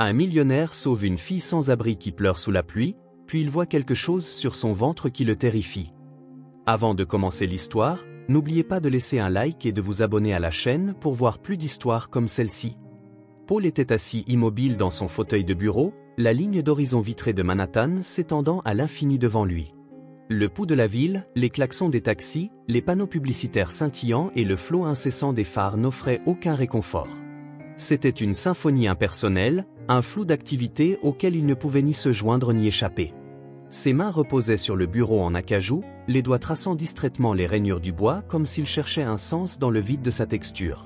Un millionnaire sauve une fille sans abri qui pleure sous la pluie, puis il voit quelque chose sur son ventre qui le terrifie. Avant de commencer l'histoire, n'oubliez pas de laisser un like et de vous abonner à la chaîne pour voir plus d'histoires comme celle-ci. Paul était assis immobile dans son fauteuil de bureau, la ligne d'horizon vitrée de Manhattan s'étendant à l'infini devant lui. Le pouls de la ville, les klaxons des taxis, les panneaux publicitaires scintillants et le flot incessant des phares n'offraient aucun réconfort. C'était une symphonie impersonnelle, un flou d'activités auquel il ne pouvait ni se joindre ni échapper. Ses mains reposaient sur le bureau en acajou, les doigts traçant distraitement les rainures du bois comme s'il cherchait un sens dans le vide de sa texture.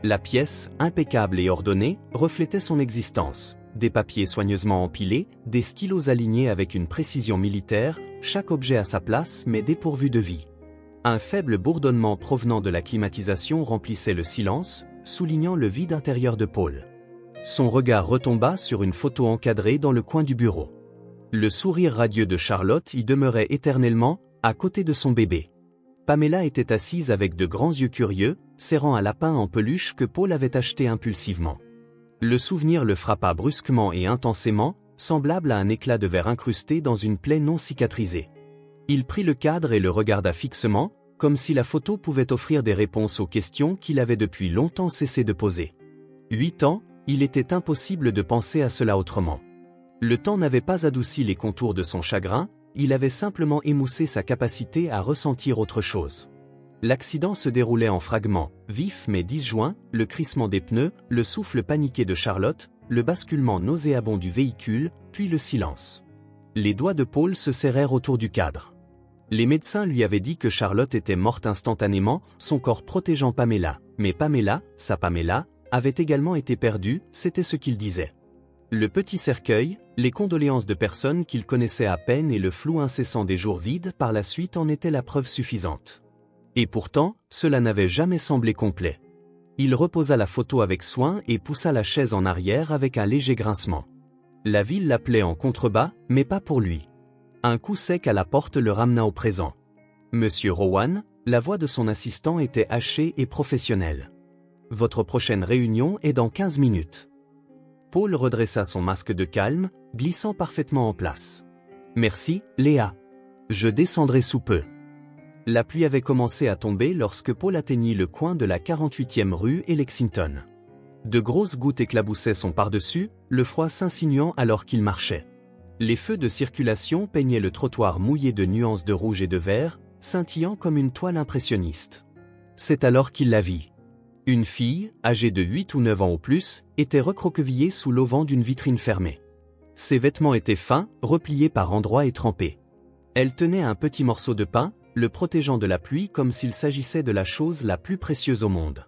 La pièce, impeccable et ordonnée, reflétait son existence. Des papiers soigneusement empilés, des stylos alignés avec une précision militaire, chaque objet à sa place mais dépourvu de vie. Un faible bourdonnement provenant de la climatisation remplissait le silence, soulignant le vide intérieur de Paul. Son regard retomba sur une photo encadrée dans le coin du bureau. Le sourire radieux de Charlotte y demeurait éternellement, à côté de son bébé. Pamela était assise avec de grands yeux curieux, serrant un lapin en peluche que Paul avait acheté impulsivement. Le souvenir le frappa brusquement et intensément, semblable à un éclat de verre incrusté dans une plaie non cicatrisée. Il prit le cadre et le regarda fixement, comme si la photo pouvait offrir des réponses aux questions qu'il avait depuis longtemps cessé de poser. 8 ans, il était impossible de penser à cela autrement. Le temps n'avait pas adouci les contours de son chagrin, il avait simplement émoussé sa capacité à ressentir autre chose. L'accident se déroulait en fragments, vifs mais disjoints, le crissement des pneus, le souffle paniqué de Charlotte, le basculement nauséabond du véhicule, puis le silence. Les doigts de Paul se serrèrent autour du cadre. Les médecins lui avaient dit que Charlotte était morte instantanément, son corps protégeant Pamela, mais Pamela, sa Pamela, avait également été perdue, c'était ce qu'il disait. Le petit cercueil, les condoléances de personnes qu'il connaissait à peine et le flou incessant des jours vides par la suite en étaient la preuve suffisante. Et pourtant, cela n'avait jamais semblé complet. Il reposa la photo avec soin et poussa la chaise en arrière avec un léger grincement. La ville l'appelait en contrebas, mais pas pour lui. Un coup sec à la porte le ramena au présent. Monsieur Rowan, la voix de son assistant était hachée et professionnelle. Votre prochaine réunion est dans 15 minutes. Paul redressa son masque de calme, glissant parfaitement en place. Merci, Léa. Je descendrai sous peu. La pluie avait commencé à tomber lorsque Paul atteignit le coin de la 48e rue et Lexington. De grosses gouttes éclaboussaient son par-dessus, le froid s'insinuant alors qu'il marchait. Les feux de circulation peignaient le trottoir mouillé de nuances de rouge et de vert, scintillant comme une toile impressionniste. C'est alors qu'il la vit. Une fille, âgée de 8 ou 9 ans au plus, était recroquevillée sous l'auvent d'une vitrine fermée. Ses vêtements étaient fins, repliés par endroits et trempés. Elle tenait un petit morceau de pain, le protégeant de la pluie comme s'il s'agissait de la chose la plus précieuse au monde.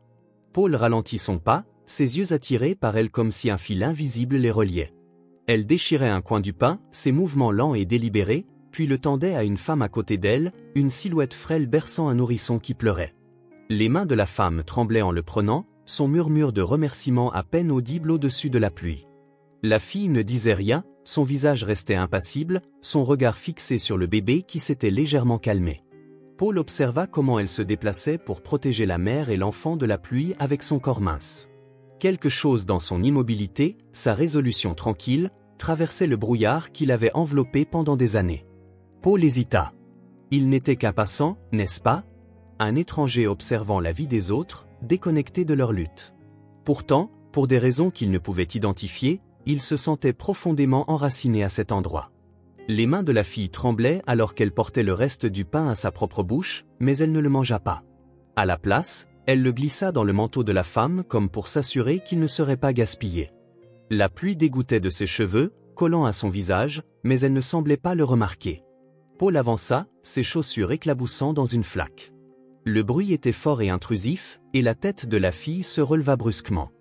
Paul ralentit son pas, ses yeux attirés par elle comme si un fil invisible les reliait. Elle déchirait un coin du pain, ses mouvements lents et délibérés, puis le tendait à une femme à côté d'elle, une silhouette frêle berçant un nourrisson qui pleurait. Les mains de la femme tremblaient en le prenant, son murmure de remerciement à peine audible au-dessus de la pluie. La fille ne disait rien, son visage restait impassible, son regard fixé sur le bébé qui s'était légèrement calmé. Paul observa comment elle se déplaçait pour protéger la mère et l'enfant de la pluie avec son corps mince. Quelque chose dans son immobilité, sa résolution tranquille, traversait le brouillard qui l'avait enveloppé pendant des années. Paul hésita. Il n'était qu'un passant, n'est-ce pas ? Un étranger observant la vie des autres, déconnecté de leur lutte. Pourtant, pour des raisons qu'il ne pouvait identifier, il se sentait profondément enraciné à cet endroit. Les mains de la fille tremblaient alors qu'elle portait le reste du pain à sa propre bouche, mais elle ne le mangea pas. À la place, elle le glissa dans le manteau de la femme comme pour s'assurer qu'il ne serait pas gaspillé. La pluie dégouttait de ses cheveux, collant à son visage, mais elle ne semblait pas le remarquer. Paul avança, ses chaussures éclaboussant dans une flaque. Le bruit était fort et intrusif, et la tête de la fille se releva brusquement.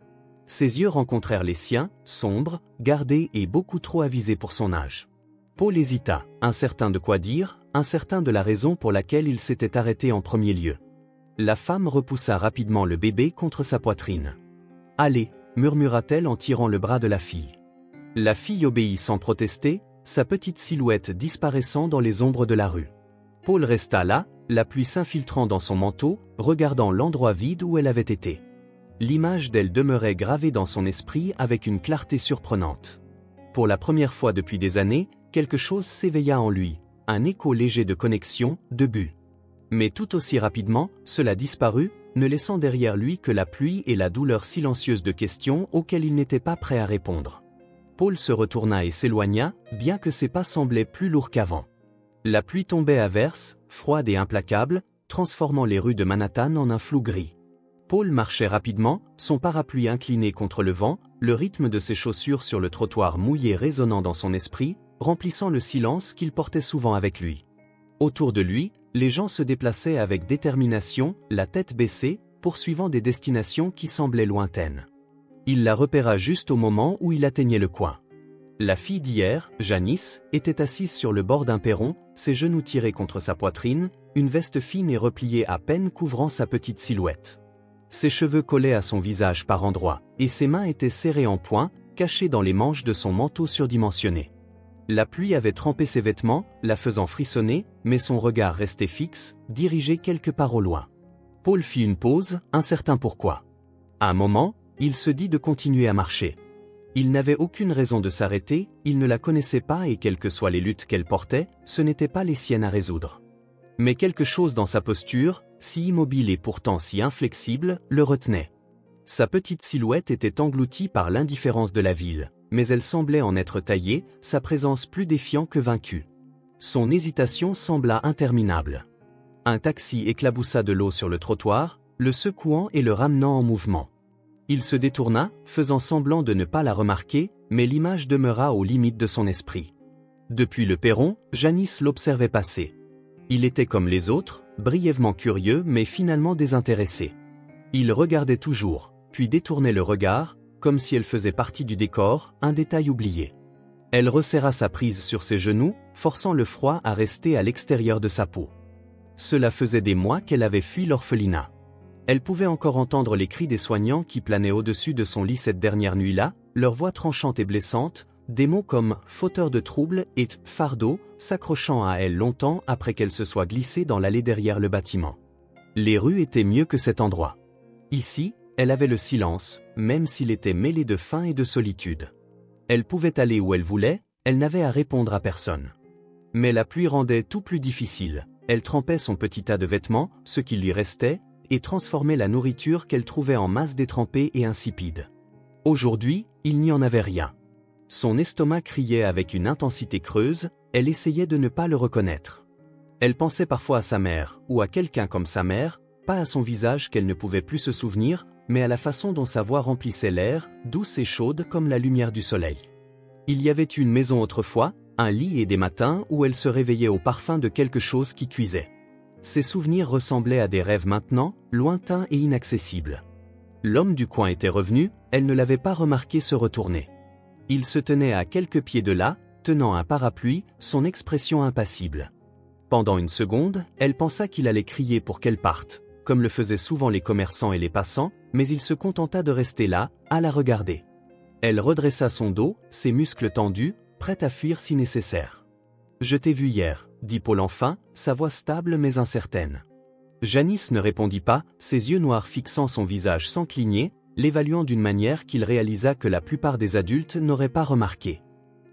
Ses yeux rencontrèrent les siens, sombres, gardés et beaucoup trop avisés pour son âge. Paul hésita, incertain de quoi dire, incertain de la raison pour laquelle il s'était arrêté en premier lieu. La femme repoussa rapidement le bébé contre sa poitrine. « Allez » murmura-t-elle en tirant le bras de la fille. La fille obéit sans protester, sa petite silhouette disparaissant dans les ombres de la rue. Paul resta là, la pluie s'infiltrant dans son manteau, regardant l'endroit vide où elle avait été. l'image d'elle demeurait gravée dans son esprit avec une clarté surprenante. Pour la première fois depuis des années, quelque chose s'éveilla en lui, un écho léger de connexion, de but. Mais tout aussi rapidement, cela disparut, ne laissant derrière lui que la pluie et la douleur silencieuse de questions auxquelles il n'était pas prêt à répondre. Paul se retourna et s'éloigna, bien que ses pas semblaient plus lourds qu'avant. La pluie tombait à verse, froide et implacable, transformant les rues de Manhattan en un flou gris. Paul marchait rapidement, son parapluie incliné contre le vent, le rythme de ses chaussures sur le trottoir mouillé résonnant dans son esprit, remplissant le silence qu'il portait souvent avec lui. Autour de lui, les gens se déplaçaient avec détermination, la tête baissée, poursuivant des destinations qui semblaient lointaines. Il la repéra juste au moment où il atteignait le coin. La fille d'hier, Janice, était assise sur le bord d'un perron, ses genoux tirés contre sa poitrine, une veste fine et repliée à peine couvrant sa petite silhouette. Ses cheveux collaient à son visage par endroits, et ses mains étaient serrées en poing, cachées dans les manches de son manteau surdimensionné. La pluie avait trempé ses vêtements, la faisant frissonner, mais son regard restait fixe, dirigé quelque part au loin. Paul fit une pause, incertain pourquoi. À un moment, il se dit de continuer à marcher. Il n'avait aucune raison de s'arrêter, il ne la connaissait pas et quelles que soient les luttes qu'elle portait, ce n'étaient pas les siennes à résoudre. Mais quelque chose dans sa posture, si immobile et pourtant si inflexible, le retenait. Sa petite silhouette était engloutie par l'indifférence de la ville, mais elle semblait en être taillée, sa présence plus défiant que vaincue. Son hésitation sembla interminable. Un taxi éclaboussa de l'eau sur le trottoir, le secouant et le ramenant en mouvement. Il se détourna, faisant semblant de ne pas la remarquer, mais l'image demeura aux limites de son esprit. Depuis le perron, Janice l'observait passer. Il était comme les autres, brièvement curieux mais finalement désintéressé. Il regardait toujours, puis détournait le regard, comme si elle faisait partie du décor, un détail oublié. Elle resserra sa prise sur ses genoux, forçant le froid à rester à l'extérieur de sa peau. Cela faisait des mois qu'elle avait fui l'orphelinat. Elle pouvait encore entendre les cris des soignants qui planaient au-dessus de son lit cette dernière nuit-là, leur voix tranchante et blessante, des mots comme « fauteur de troubles » et « fardeau » s'accrochant à elle longtemps après qu'elle se soit glissée dans l'allée derrière le bâtiment. Les rues étaient mieux que cet endroit. Ici, elle avait le silence, même s'il était mêlé de faim et de solitude. Elle pouvait aller où elle voulait, elle n'avait à répondre à personne. Mais la pluie rendait tout plus difficile. Elle trempait son petit tas de vêtements, ce qui lui restait, et transformait la nourriture qu'elle trouvait en masse détrempée et insipide. Aujourd'hui, il n'y en avait rien. Son estomac criait avec une intensité creuse, elle essayait de ne pas le reconnaître. Elle pensait parfois à sa mère, ou à quelqu'un comme sa mère, pas à son visage qu'elle ne pouvait plus se souvenir, mais à la façon dont sa voix remplissait l'air, douce et chaude comme la lumière du soleil. Il y avait une maison autrefois, un lit et des matins où elle se réveillait au parfum de quelque chose qui cuisait. Ses souvenirs ressemblaient à des rêves maintenant, lointains et inaccessibles. L'homme du coin était revenu, elle ne l'avait pas remarqué se retourner. Il se tenait à quelques pieds de là, tenant un parapluie, son expression impassible. Pendant une seconde, elle pensa qu'il allait crier pour qu'elle parte, comme le faisaient souvent les commerçants et les passants, mais il se contenta de rester là, à la regarder. Elle redressa son dos, ses muscles tendus, prête à fuir si nécessaire. « Je t'ai vu hier », dit Paul enfin, sa voix stable mais incertaine. Janice ne répondit pas, ses yeux noirs fixant son visage sans cligner, l'évaluant d'une manière qu'il réalisa que la plupart des adultes n'auraient pas remarqué.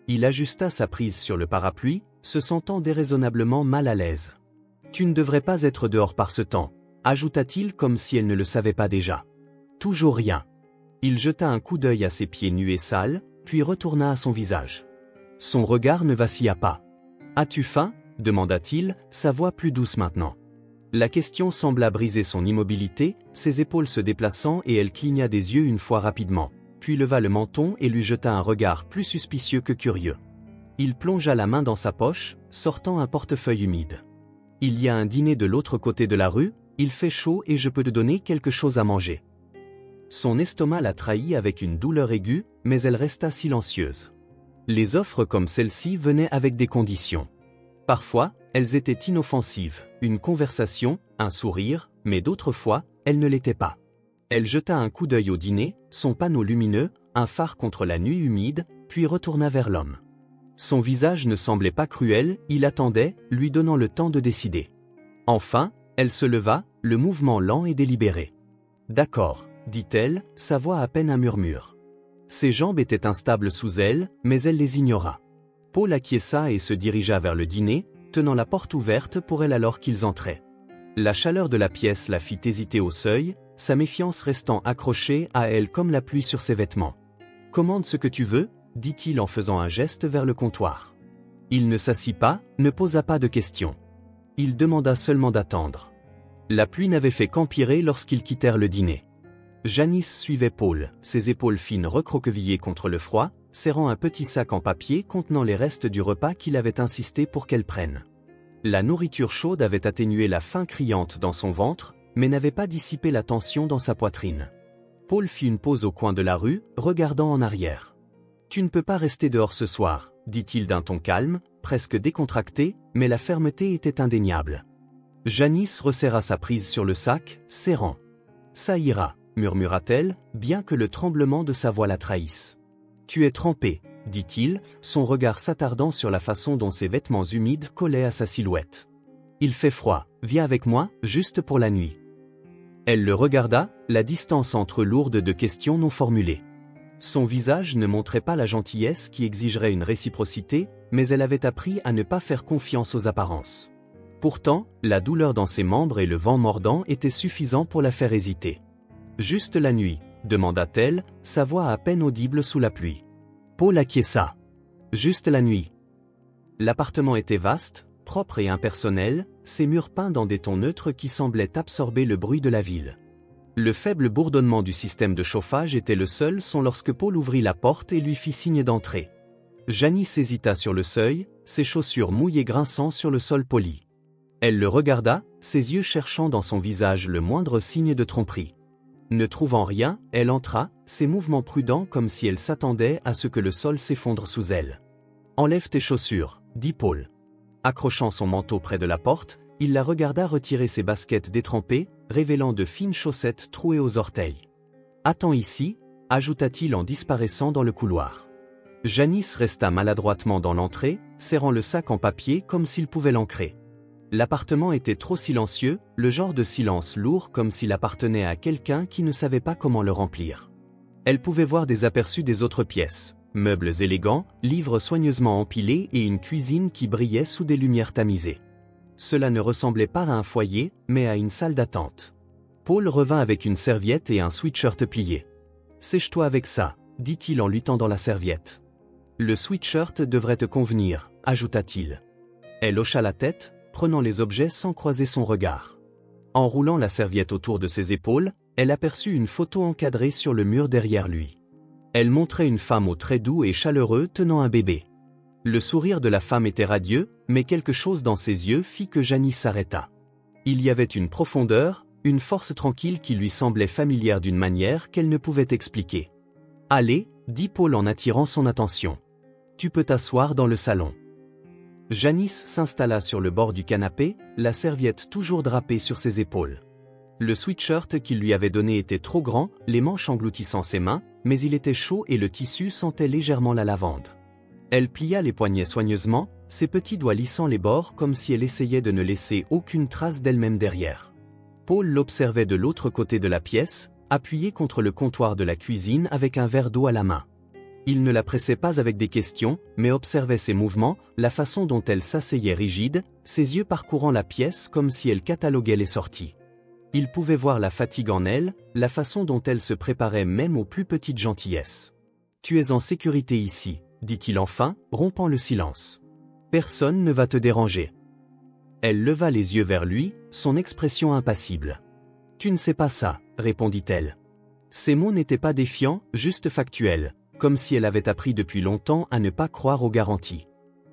Il ajusta sa prise sur le parapluie, se sentant déraisonnablement mal à l'aise. « Tu ne devrais pas être dehors par ce temps », ajouta-t-il comme si elle ne le savait pas déjà. Toujours rien. Il jeta un coup d'œil à ses pieds nus et sales, puis retourna à son visage. Son regard ne vacilla pas. « As-tu faim » demanda-t-il, sa voix plus douce maintenant. La question sembla briser son immobilité, ses épaules se déplaçant et elle cligna des yeux une fois rapidement, puis leva le menton et lui jeta un regard plus suspicieux que curieux. Il plongea la main dans sa poche, sortant un portefeuille humide. « Il y a un dîner de l'autre côté de la rue, il fait chaud et je peux te donner quelque chose à manger. » Son estomac la trahit avec une douleur aiguë, mais elle resta silencieuse. Les offres comme celle-ci venaient avec des conditions. Parfois, elles étaient inoffensives, une conversation, un sourire, mais d'autres fois, elles ne l'étaient pas. Elle jeta un coup d'œil au dîner, son panneau lumineux, un phare contre la nuit humide, puis retourna vers l'homme. Son visage ne semblait pas cruel, il attendait, lui donnant le temps de décider. Enfin, elle se leva, le mouvement lent et délibéré. « D'accord, dit-elle, sa voix à peine un murmure. Ses jambes étaient instables sous elle, mais elle les ignora. Paul acquiesça et se dirigea vers le dîner, tenant la porte ouverte pour elle alors qu'ils entraient. La chaleur de la pièce la fit hésiter au seuil, sa méfiance restant accrochée à elle comme la pluie sur ses vêtements. « Commande ce que tu veux » dit-il en faisant un geste vers le comptoir. Il ne s'assit pas, ne posa pas de questions. Il demanda seulement d'attendre. La pluie n'avait fait qu'empirer lorsqu'ils quittèrent le dîner. Janice suivait Paul, ses épaules fines recroquevillées contre le froid, serrant un petit sac en papier contenant les restes du repas qu'il avait insisté pour qu'elle prenne. La nourriture chaude avait atténué la faim criante dans son ventre, mais n'avait pas dissipé la tension dans sa poitrine. Paul fit une pause au coin de la rue, regardant en arrière. « Tu ne peux pas rester dehors ce soir », dit-il d'un ton calme, presque décontracté, mais la fermeté était indéniable. Janice resserra sa prise sur le sac, serrant. « Ça ira », murmura-t-elle, bien que le tremblement de sa voix la trahisse. « Tu es trempé », dit-il, son regard s'attardant sur la façon dont ses vêtements humides collaient à sa silhouette. « Il fait froid, viens avec moi, juste pour la nuit. » Elle le regarda, la distance entre eux lourde de questions non formulées. Son visage ne montrait pas la gentillesse qui exigerait une réciprocité, mais elle avait appris à ne pas faire confiance aux apparences. Pourtant, la douleur dans ses membres et le vent mordant étaient suffisants pour la faire hésiter. « Juste la nuit ?» demanda-t-elle, sa voix à peine audible sous la pluie. Paul acquiesça. « Juste la nuit. » L'appartement était vaste, propre et impersonnel, ses murs peints dans des tons neutres qui semblaient absorber le bruit de la ville. Le faible bourdonnement du système de chauffage était le seul son lorsque Paul ouvrit la porte et lui fit signe d'entrer. Janice hésita sur le seuil, ses chaussures mouillées grinçant sur le sol poli. Elle le regarda, ses yeux cherchant dans son visage le moindre signe de tromperie. Ne trouvant rien, elle entra, ses mouvements prudents comme si elle s'attendait à ce que le sol s'effondre sous elle. « Enlève tes chaussures » dit Paul. Accrochant son manteau près de la porte, il la regarda retirer ses baskets détrempées, révélant de fines chaussettes trouées aux orteils. « Attends ici » ajouta-t-il en disparaissant dans le couloir. Janice resta maladroitement dans l'entrée, serrant le sac en papier comme s'il pouvait l'ancrer. L'appartement était trop silencieux, le genre de silence lourd comme s'il appartenait à quelqu'un qui ne savait pas comment le remplir. Elle pouvait voir des aperçus des autres pièces, meubles élégants, livres soigneusement empilés et une cuisine qui brillait sous des lumières tamisées. Cela ne ressemblait pas à un foyer, mais à une salle d'attente. Paul revint avec une serviette et un sweatshirt plié. « Sèche-toi avec ça », dit-il en lui tendant la serviette. « Le sweatshirt devrait te convenir », ajouta-t-il. Elle hocha la tête, prenant les objets sans croiser son regard. En roulant la serviette autour de ses épaules, elle aperçut une photo encadrée sur le mur derrière lui. Elle montrait une femme aux traits doux et chaleureux tenant un bébé. Le sourire de la femme était radieux, mais quelque chose dans ses yeux fit que Janice s'arrêta. Il y avait une profondeur, une force tranquille qui lui semblait familière d'une manière qu'elle ne pouvait expliquer. « Allez » dit Paul en attirant son attention. « Tu peux t'asseoir dans le salon. » Janice s'installa sur le bord du canapé, la serviette toujours drapée sur ses épaules. Le sweatshirt qu'il lui avait donné était trop grand, les manches engloutissant ses mains, mais il était chaud et le tissu sentait légèrement la lavande. Elle plia les poignets soigneusement, ses petits doigts lissant les bords comme si elle essayait de ne laisser aucune trace d'elle-même derrière. Paul l'observait de l'autre côté de la pièce, appuyé contre le comptoir de la cuisine avec un verre d'eau à la main. Il ne la pressait pas avec des questions, mais observait ses mouvements, la façon dont elle s'asseyait rigide, ses yeux parcourant la pièce comme si elle cataloguait les sorties. Il pouvait voir la fatigue en elle, la façon dont elle se préparait même aux plus petites gentillesses. « Tu es en sécurité ici », dit-il enfin, rompant le silence. « Personne ne va te déranger. » Elle leva les yeux vers lui, son expression impassible. « Tu ne sais pas ça », répondit-elle. Ses mots n'étaient pas défiants, juste factuels, comme si elle avait appris depuis longtemps à ne pas croire aux garanties.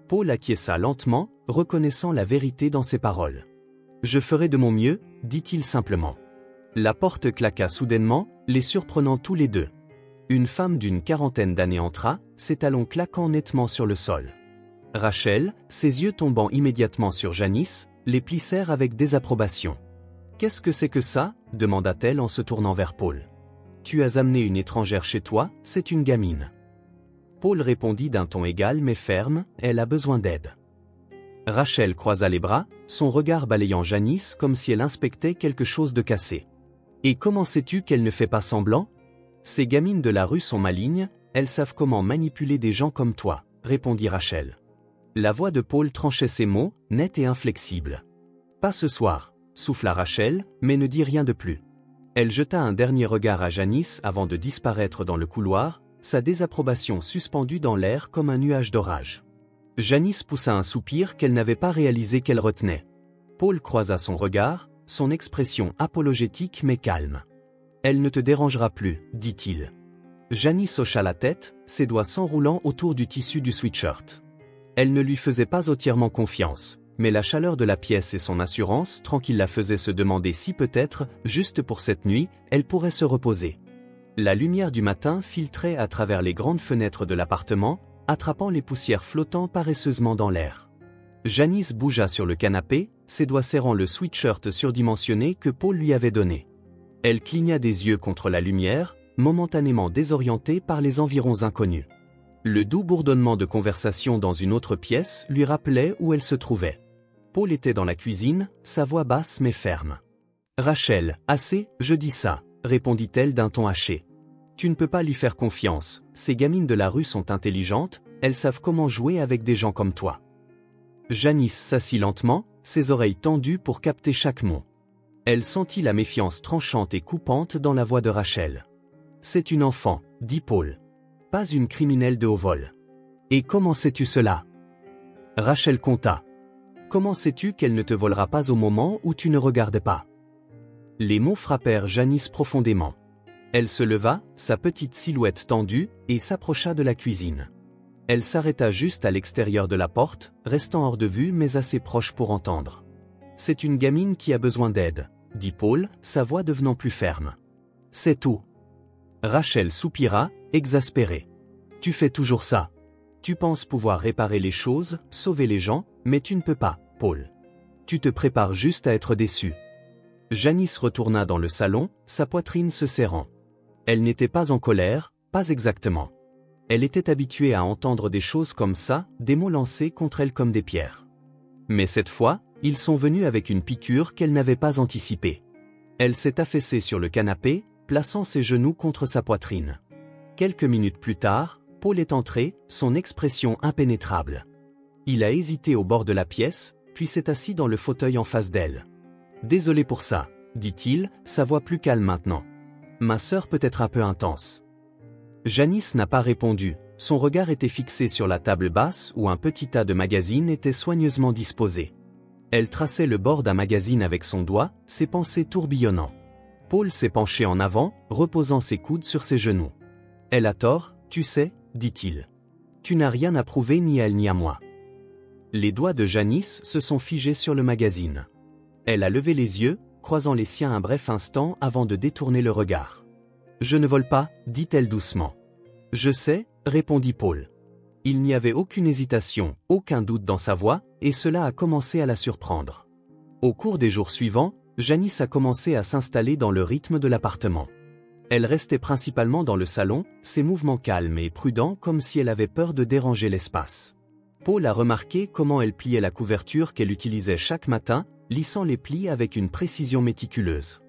Paul acquiesça lentement, reconnaissant la vérité dans ses paroles. « Je ferai de mon mieux », dit-il simplement. La porte claqua soudainement, les surprenant tous les deux. Une femme d'une quarantaine d'années entra, ses talons claquant nettement sur le sol. Rachel, ses yeux tombant immédiatement sur Janice, les plissèrent avec désapprobation. « Qu'est-ce que c'est que ça ?» demanda-t-elle en se tournant vers Paul. « Tu as amené une étrangère chez toi, c'est une gamine. » Paul répondit d'un ton égal mais ferme, « Elle a besoin d'aide. » Rachel croisa les bras, son regard balayant Janice comme si elle inspectait quelque chose de cassé. Et comment sais-tu qu'elle ne fait pas semblant? Ces gamines de la rue sont malignes, elles savent comment manipuler des gens comme toi, répondit Rachel. La voix de Paul tranchait ses mots, nette et inflexible. Pas ce soir, souffla Rachel, mais ne dis rien de plus. Elle jeta un dernier regard à Janice avant de disparaître dans le couloir, sa désapprobation suspendue dans l'air comme un nuage d'orage. Janice poussa un soupir qu'elle n'avait pas réalisé qu'elle retenait. Paul croisa son regard, son expression apologétique mais calme. « Elle ne te dérangera plus, dit-il. » Janice hocha la tête, ses doigts s'enroulant autour du tissu du sweatshirt. Elle ne lui faisait pas entièrement confiance, mais la chaleur de la pièce et son assurance tranquille la faisaient se demander si peut-être, juste pour cette nuit, elle pourrait se reposer. La lumière du matin filtrait à travers les grandes fenêtres de l'appartement, attrapant les poussières flottant paresseusement dans l'air. Janice bougea sur le canapé, ses doigts serrant le sweatshirt surdimensionné que Paul lui avait donné. Elle cligna des yeux contre la lumière, momentanément désorientée par les environs inconnus. Le doux bourdonnement de conversation dans une autre pièce lui rappelait où elle se trouvait. Paul était dans la cuisine, sa voix basse mais ferme. « Rachel, assez, je dis ça, » répondit-elle d'un ton haché. « Tu ne peux pas lui faire confiance, ces gamines de la rue sont intelligentes, elles savent comment jouer avec des gens comme toi. » Janice s'assit lentement, ses oreilles tendues pour capter chaque mot. Elle sentit la méfiance tranchante et coupante dans la voix de Rachel. « C'est une enfant, » dit Paul. « Pas une criminelle de haut vol. »« Et comment sais-tu cela ?» Rachel conta. « Comment sais-tu qu'elle ne te volera pas au moment où tu ne regardes pas ?» Les mots frappèrent Janice profondément. Elle se leva, sa petite silhouette tendue, et s'approcha de la cuisine. Elle s'arrêta juste à l'extérieur de la porte, restant hors de vue mais assez proche pour entendre. « C'est une gamine qui a besoin d'aide, » dit Paul, sa voix devenant plus ferme. « C'est tout. » Rachel soupira, exaspérée. « Tu fais toujours ça. Tu penses pouvoir réparer les choses, sauver les gens, mais tu ne peux pas, Paul. Tu te prépares juste à être déçu. » Janice retourna dans le salon, sa poitrine se serrant. Elle n'était pas en colère, pas exactement. Elle était habituée à entendre des choses comme ça, des mots lancés contre elle comme des pierres. Mais cette fois, ils sont venus avec une piqûre qu'elle n'avait pas anticipée. Elle s'est affaissée sur le canapé, plaçant ses genoux contre sa poitrine. Quelques minutes plus tard, Paul est entré, son expression impénétrable. Il a hésité au bord de la pièce, puis s'est assis dans le fauteuil en face d'elle. « Désolé pour ça, » dit-il, sa voix plus calme maintenant. « Ma sœur peut être un peu intense. » Janice n'a pas répondu, son regard était fixé sur la table basse où un petit tas de magazines était soigneusement disposé. Elle traçait le bord d'un magazine avec son doigt, ses pensées tourbillonnant. Paul s'est penché en avant, reposant ses coudes sur ses genoux. « Elle a tort, tu sais, » dit-il. « Tu n'as rien à prouver ni à elle ni à moi. » Les doigts de Janice se sont figés sur le magazine. Elle a levé les yeux, croisant les siens un bref instant avant de détourner le regard. « Je ne vole pas, » dit-elle doucement. « Je sais, » répondit Paul. Il n'y avait aucune hésitation, aucun doute dans sa voix, et cela a commencé à la surprendre. Au cours des jours suivants, Janice a commencé à s'installer dans le rythme de l'appartement. Elle restait principalement dans le salon, ses mouvements calmes et prudents comme si elle avait peur de déranger l'espace. Paul a remarqué comment elle pliait la couverture qu'elle utilisait chaque matin, lissant les plis avec une précision méticuleuse.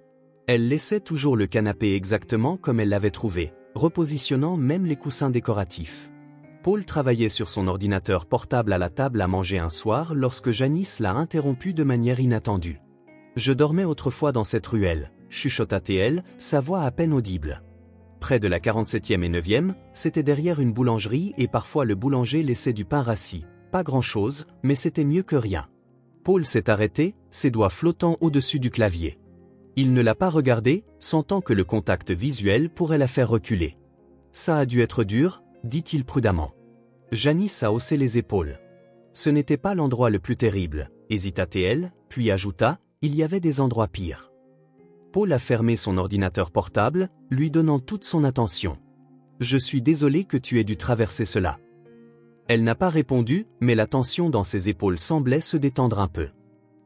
Elle laissait toujours le canapé exactement comme elle l'avait trouvé, repositionnant même les coussins décoratifs. Paul travaillait sur son ordinateur portable à la table à manger un soir lorsque Janice l'a interrompu de manière inattendue. « Je dormais autrefois dans cette ruelle », chuchota-t-elle, sa voix à peine audible. Près de la 47e et 9e, c'était derrière une boulangerie et parfois le boulanger laissait du pain rassis. Pas grand-chose, mais c'était mieux que rien. Paul s'est arrêté, ses doigts flottant au-dessus du clavier. Il ne l'a pas regardée, sentant que le contact visuel pourrait la faire reculer. « Ça a dû être dur », dit-il prudemment. Janice a haussé les épaules. « Ce n'était pas l'endroit le plus terrible », hésita-t-elle, puis ajouta, « il y avait des endroits pires. » Paul a fermé son ordinateur portable, lui donnant toute son attention. « Je suis désolé que tu aies dû traverser cela. » Elle n'a pas répondu, mais la tension dans ses épaules semblait se détendre un peu.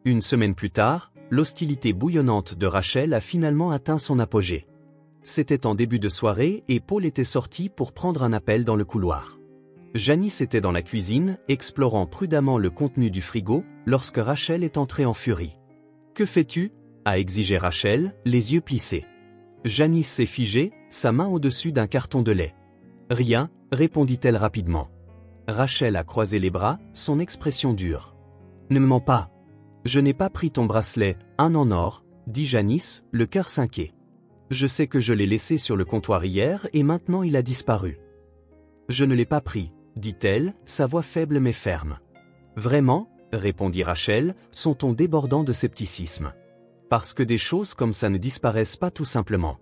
Une semaine plus tard, l'hostilité bouillonnante de Rachel a finalement atteint son apogée. C'était en début de soirée et Paul était sorti pour prendre un appel dans le couloir. Janice était dans la cuisine, explorant prudemment le contenu du frigo, lorsque Rachel est entrée en furie. « Que fais-tu ? a exigé Rachel, les yeux plissés. Janice s'est figée, sa main au-dessus d'un carton de lait. Rien, répondit-elle rapidement. Rachel a croisé les bras, son expression dure. Ne me mens pas. Je n'ai pas pris ton bracelet, un en or, dit Janice, le cœur sinqué. Je sais que je l'ai laissé sur le comptoir hier et maintenant il a disparu. Je ne l'ai pas pris, dit-elle, sa voix faible mais ferme. Vraiment, répondit Rachel, son ton débordant de scepticisme. Parce que des choses comme ça ne disparaissent pas tout simplement.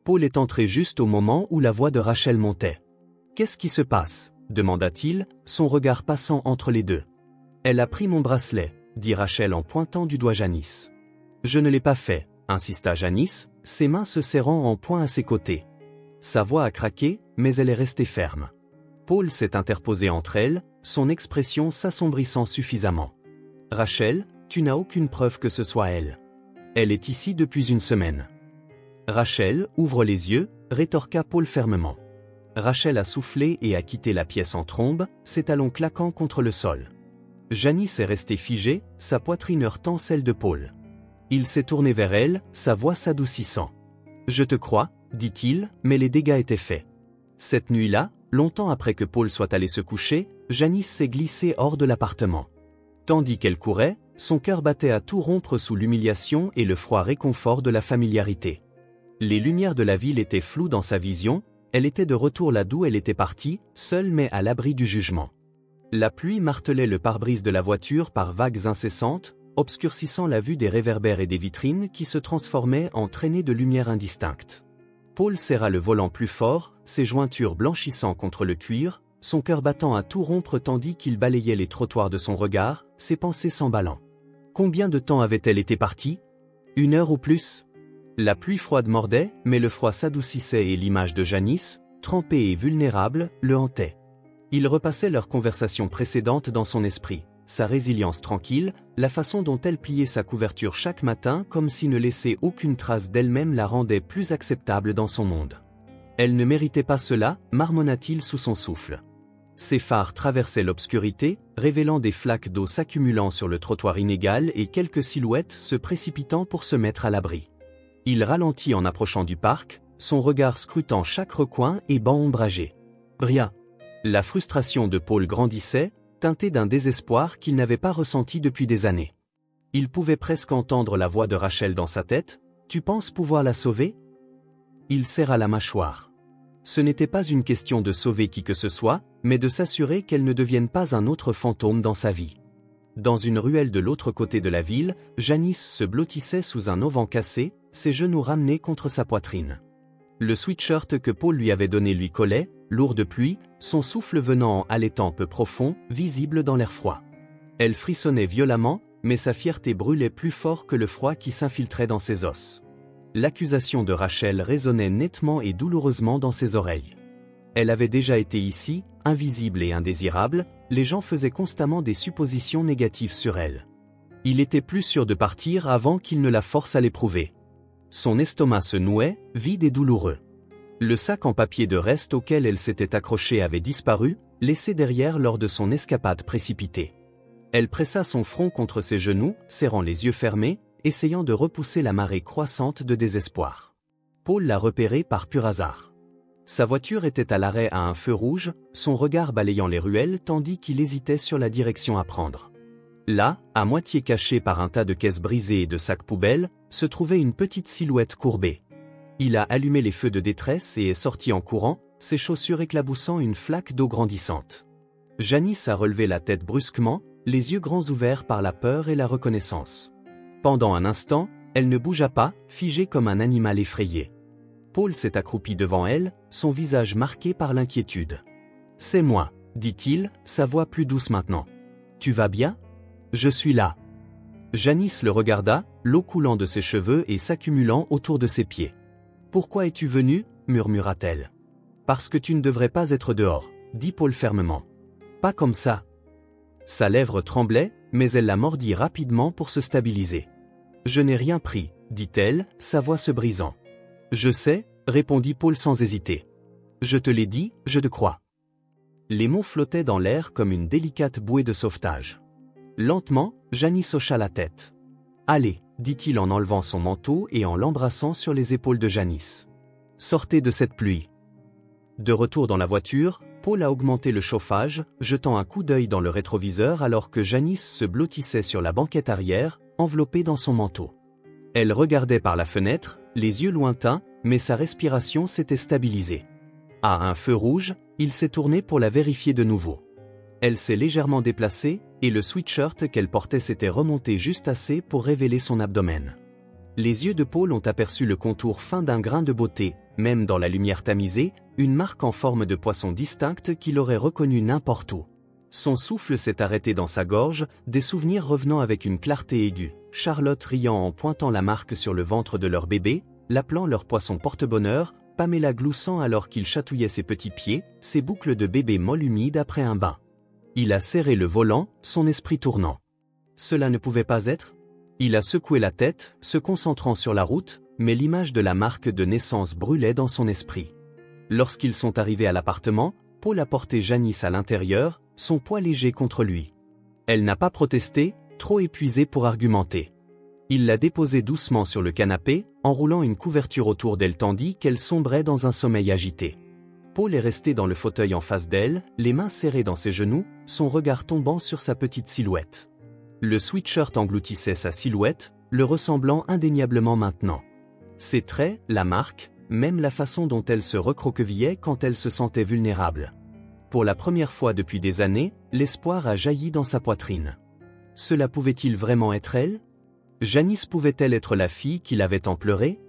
Paul est entré juste au moment où la voix de Rachel montait. Qu'est-ce qui se passe ? Demanda-t-il, son regard passant entre les deux. Elle a pris mon bracelet, dit Rachel en pointant du doigt Janice. Je ne l'ai pas fait, insista Janice, ses mains se serrant en poing à ses côtés. Sa voix a craqué, mais elle est restée ferme. Paul s'est interposé entre elles, son expression s'assombrissant suffisamment. Rachel, tu n'as aucune preuve que ce soit elle. Elle est ici depuis une semaine. Rachel, ouvre les yeux, rétorqua Paul fermement. Rachel a soufflé et a quitté la pièce en trombe, ses talons claquant contre le sol. Janice est restée figée, sa poitrine heurtant celle de Paul. Il s'est tourné vers elle, sa voix s'adoucissant. « Je te crois, dit-il, mais les dégâts étaient faits. » Cette nuit-là, longtemps après que Paul soit allé se coucher, Janice s'est glissée hors de l'appartement. Tandis qu'elle courait, son cœur battait à tout rompre sous l'humiliation et le froid réconfort de la familiarité. Les lumières de la ville étaient floues dans sa vision, elle était de retour là d'où elle était partie, seule mais à l'abri du jugement. La pluie martelait le pare-brise de la voiture par vagues incessantes, obscurcissant la vue des réverbères et des vitrines qui se transformaient en traînées de lumière indistinctes. Paul serra le volant plus fort, ses jointures blanchissant contre le cuir, son cœur battant à tout rompre tandis qu'il balayait les trottoirs de son regard, ses pensées s'emballant. Combien de temps avait-elle été partie ? 1 heure ou plus ? La pluie froide mordait, mais le froid s'adoucissait et l'image de Janice, trempée et vulnérable, le hantait. Il repassait leur conversation précédente dans son esprit, sa résilience tranquille, la façon dont elle pliait sa couverture chaque matin comme si ne laisser aucune trace d'elle-même la rendait plus acceptable dans son monde. Elle ne méritait pas cela, marmonna-t-il sous son souffle. Ses phares traversaient l'obscurité, révélant des flaques d'eau s'accumulant sur le trottoir inégal et quelques silhouettes se précipitant pour se mettre à l'abri. Il ralentit en approchant du parc, son regard scrutant chaque recoin et banc ombragé. Rien. La frustration de Paul grandissait, teintée d'un désespoir qu'il n'avait pas ressenti depuis des années. Il pouvait presque entendre la voix de Rachel dans sa tête. « Tu penses pouvoir la sauver ?» Il serra la mâchoire. Ce n'était pas une question de sauver qui que ce soit, mais de s'assurer qu'elle ne devienne pas un autre fantôme dans sa vie. Dans une ruelle de l'autre côté de la ville, Janice se blottissait sous un auvent cassé, ses genoux ramenés contre sa poitrine. Le sweatshirt que Paul lui avait donné lui collait, lourd de pluie, son souffle venant en haletant peu profond, visible dans l'air froid. Elle frissonnait violemment, mais sa fierté brûlait plus fort que le froid qui s'infiltrait dans ses os. L'accusation de Rachel résonnait nettement et douloureusement dans ses oreilles. Elle avait déjà été ici, invisible et indésirable, les gens faisaient constamment des suppositions négatives sur elle. Il était plus sûr de partir avant qu'il ne la force à l'éprouver. Son estomac se nouait, vide et douloureux. Le sac en papier de reste auquel elle s'était accrochée avait disparu, laissé derrière lors de son escapade précipitée. Elle pressa son front contre ses genoux, serrant les yeux fermés, essayant de repousser la marée croissante de désespoir. Paul l'a repérée par pur hasard. Sa voiture était à l'arrêt à un feu rouge, son regard balayant les ruelles tandis qu'il hésitait sur la direction à prendre. Là, à moitié cachée par un tas de caisses brisées et de sacs poubelles, se trouvait une petite silhouette courbée. Il a allumé les feux de détresse et est sorti en courant, ses chaussures éclaboussant une flaque d'eau grandissante. Janice a relevé la tête brusquement, les yeux grands ouverts par la peur et la reconnaissance. Pendant un instant, elle ne bougea pas, figée comme un animal effrayé. Paul s'est accroupi devant elle, son visage marqué par l'inquiétude. « C'est moi, » dit-il, sa voix plus douce maintenant. « Tu vas bien ? Je suis là. » Janice le regarda, l'eau coulant de ses cheveux et s'accumulant autour de ses pieds. « Pourquoi es-tu venu ?» murmura-t-elle. « Parce que tu ne devrais pas être dehors, » dit Paul fermement. « Pas comme ça. » Sa lèvre tremblait, mais elle la mordit rapidement pour se stabiliser. « Je n'ai rien pris, » dit-elle, sa voix se brisant. « Je sais, » répondit Paul sans hésiter. « Je te l'ai dit, je te crois. » Les mots flottaient dans l'air comme une délicate bouée de sauvetage. Lentement, Janice hocha la tête. « Allez, dit-il en enlevant son manteau et en l'embrassant sur les épaules de Janice. Sortez de cette pluie. De retour dans la voiture, Paul a augmenté le chauffage, jetant un coup d'œil dans le rétroviseur alors que Janice se blottissait sur la banquette arrière, enveloppée dans son manteau. Elle regardait par la fenêtre, les yeux lointains, mais sa respiration s'était stabilisée. À un feu rouge, il s'est tourné pour la vérifier de nouveau. Elle s'est légèrement déplacée, et le sweatshirt qu'elle portait s'était remonté juste assez pour révéler son abdomen. Les yeux de Paul ont aperçu le contour fin d'un grain de beauté, même dans la lumière tamisée, une marque en forme de poisson distincte qu'il aurait reconnue n'importe où. Son souffle s'est arrêté dans sa gorge, des souvenirs revenant avec une clarté aiguë, Charlotte riant en pointant la marque sur le ventre de leur bébé, l'appelant leur poisson porte-bonheur, Pamela gloussant alors qu'il chatouillait ses petits pieds, ses boucles de bébé molles humides après un bain. Il a serré le volant, son esprit tournant. Cela ne pouvait pas être? Il a secoué la tête, se concentrant sur la route, mais l'image de la marque de naissance brûlait dans son esprit. Lorsqu'ils sont arrivés à l'appartement, Paul a porté Janice à l'intérieur, son poids léger contre lui. Elle n'a pas protesté, trop épuisée pour argumenter. Il l'a déposée doucement sur le canapé, enroulant une couverture autour d'elle tandis qu'elle sombrait dans un sommeil agité. Paul est resté dans le fauteuil en face d'elle, les mains serrées dans ses genoux, son regard tombant sur sa petite silhouette. Le sweatshirt engloutissait sa silhouette, le ressemblant indéniablement maintenant. Ses traits, la marque, même la façon dont elle se recroquevillait quand elle se sentait vulnérable. Pour la première fois depuis des années, l'espoir a jailli dans sa poitrine. Cela pouvait-il vraiment être elle? Janice pouvait-elle être la fille qu'il avait tant pleuré?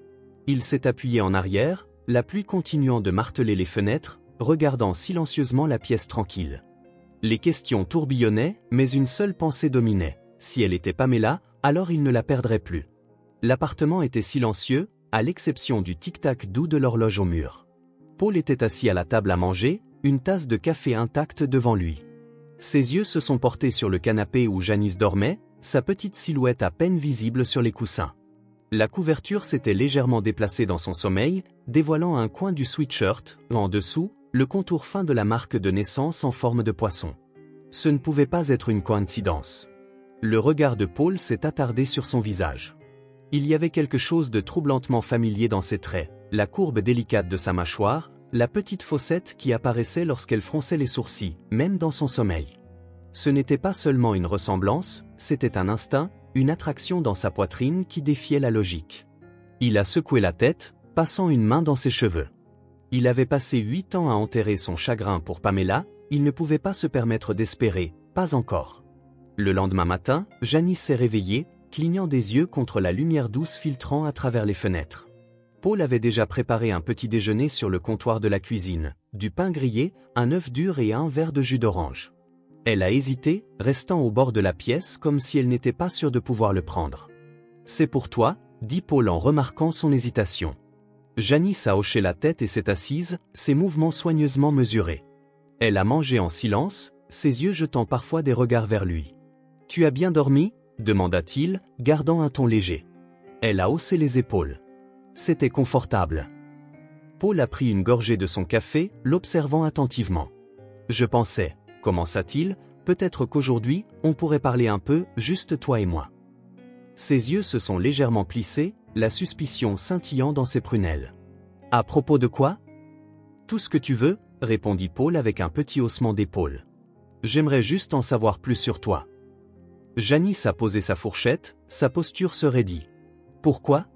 Il s'est appuyé en arrière, la pluie continuant de marteler les fenêtres, regardant silencieusement la pièce tranquille. Les questions tourbillonnaient, mais une seule pensée dominait. Si elle était Pamela, alors il ne la perdrait plus. L'appartement était silencieux, à l'exception du tic-tac doux de l'horloge au mur. Paul était assis à la table à manger, une tasse de café intacte devant lui. Ses yeux se sont portés sur le canapé où Janice dormait, sa petite silhouette à peine visible sur les coussins. La couverture s'était légèrement déplacée dans son sommeil, dévoilant un coin du sweatshirt, en dessous, le contour fin de la marque de naissance en forme de poisson. Ce ne pouvait pas être une coïncidence. Le regard de Paul s'est attardé sur son visage. Il y avait quelque chose de troublantement familier dans ses traits, la courbe délicate de sa mâchoire, la petite fossette qui apparaissait lorsqu'elle fronçait les sourcils, même dans son sommeil. Ce n'était pas seulement une ressemblance, c'était un instinct, une attraction dans sa poitrine qui défiait la logique. Il a secoué la tête, passant une main dans ses cheveux. Il avait passé 8 ans à enterrer son chagrin pour Pamela, il ne pouvait pas se permettre d'espérer, pas encore. Le lendemain matin, Janice s'est réveillée, clignant des yeux contre la lumière douce filtrant à travers les fenêtres. Paul avait déjà préparé un petit déjeuner sur le comptoir de la cuisine, du pain grillé, un œuf dur et un verre de jus d'orange. Elle a hésité, restant au bord de la pièce comme si elle n'était pas sûre de pouvoir le prendre. « C'est pour toi », dit Paul en remarquant son hésitation. Janice a hoché la tête et s'est assise, ses mouvements soigneusement mesurés. Elle a mangé en silence, ses yeux jetant parfois des regards vers lui. « Tu as bien dormi ?» demanda-t-il, gardant un ton léger. Elle a haussé les épaules. C'était confortable. Paul a pris une gorgée de son café, l'observant attentivement. « Je pensais, » commença-t-il, « peut-être qu'aujourd'hui, on pourrait parler un peu, juste toi et moi. » Ses yeux se sont légèrement plissés, la suspicion scintillant dans ses prunelles. « À propos de quoi ?»« Tout ce que tu veux, » répondit Paul avec un petit haussement d'épaule. « J'aimerais juste en savoir plus sur toi. » Janice a posé sa fourchette, sa posture se raidit. « Pourquoi ?»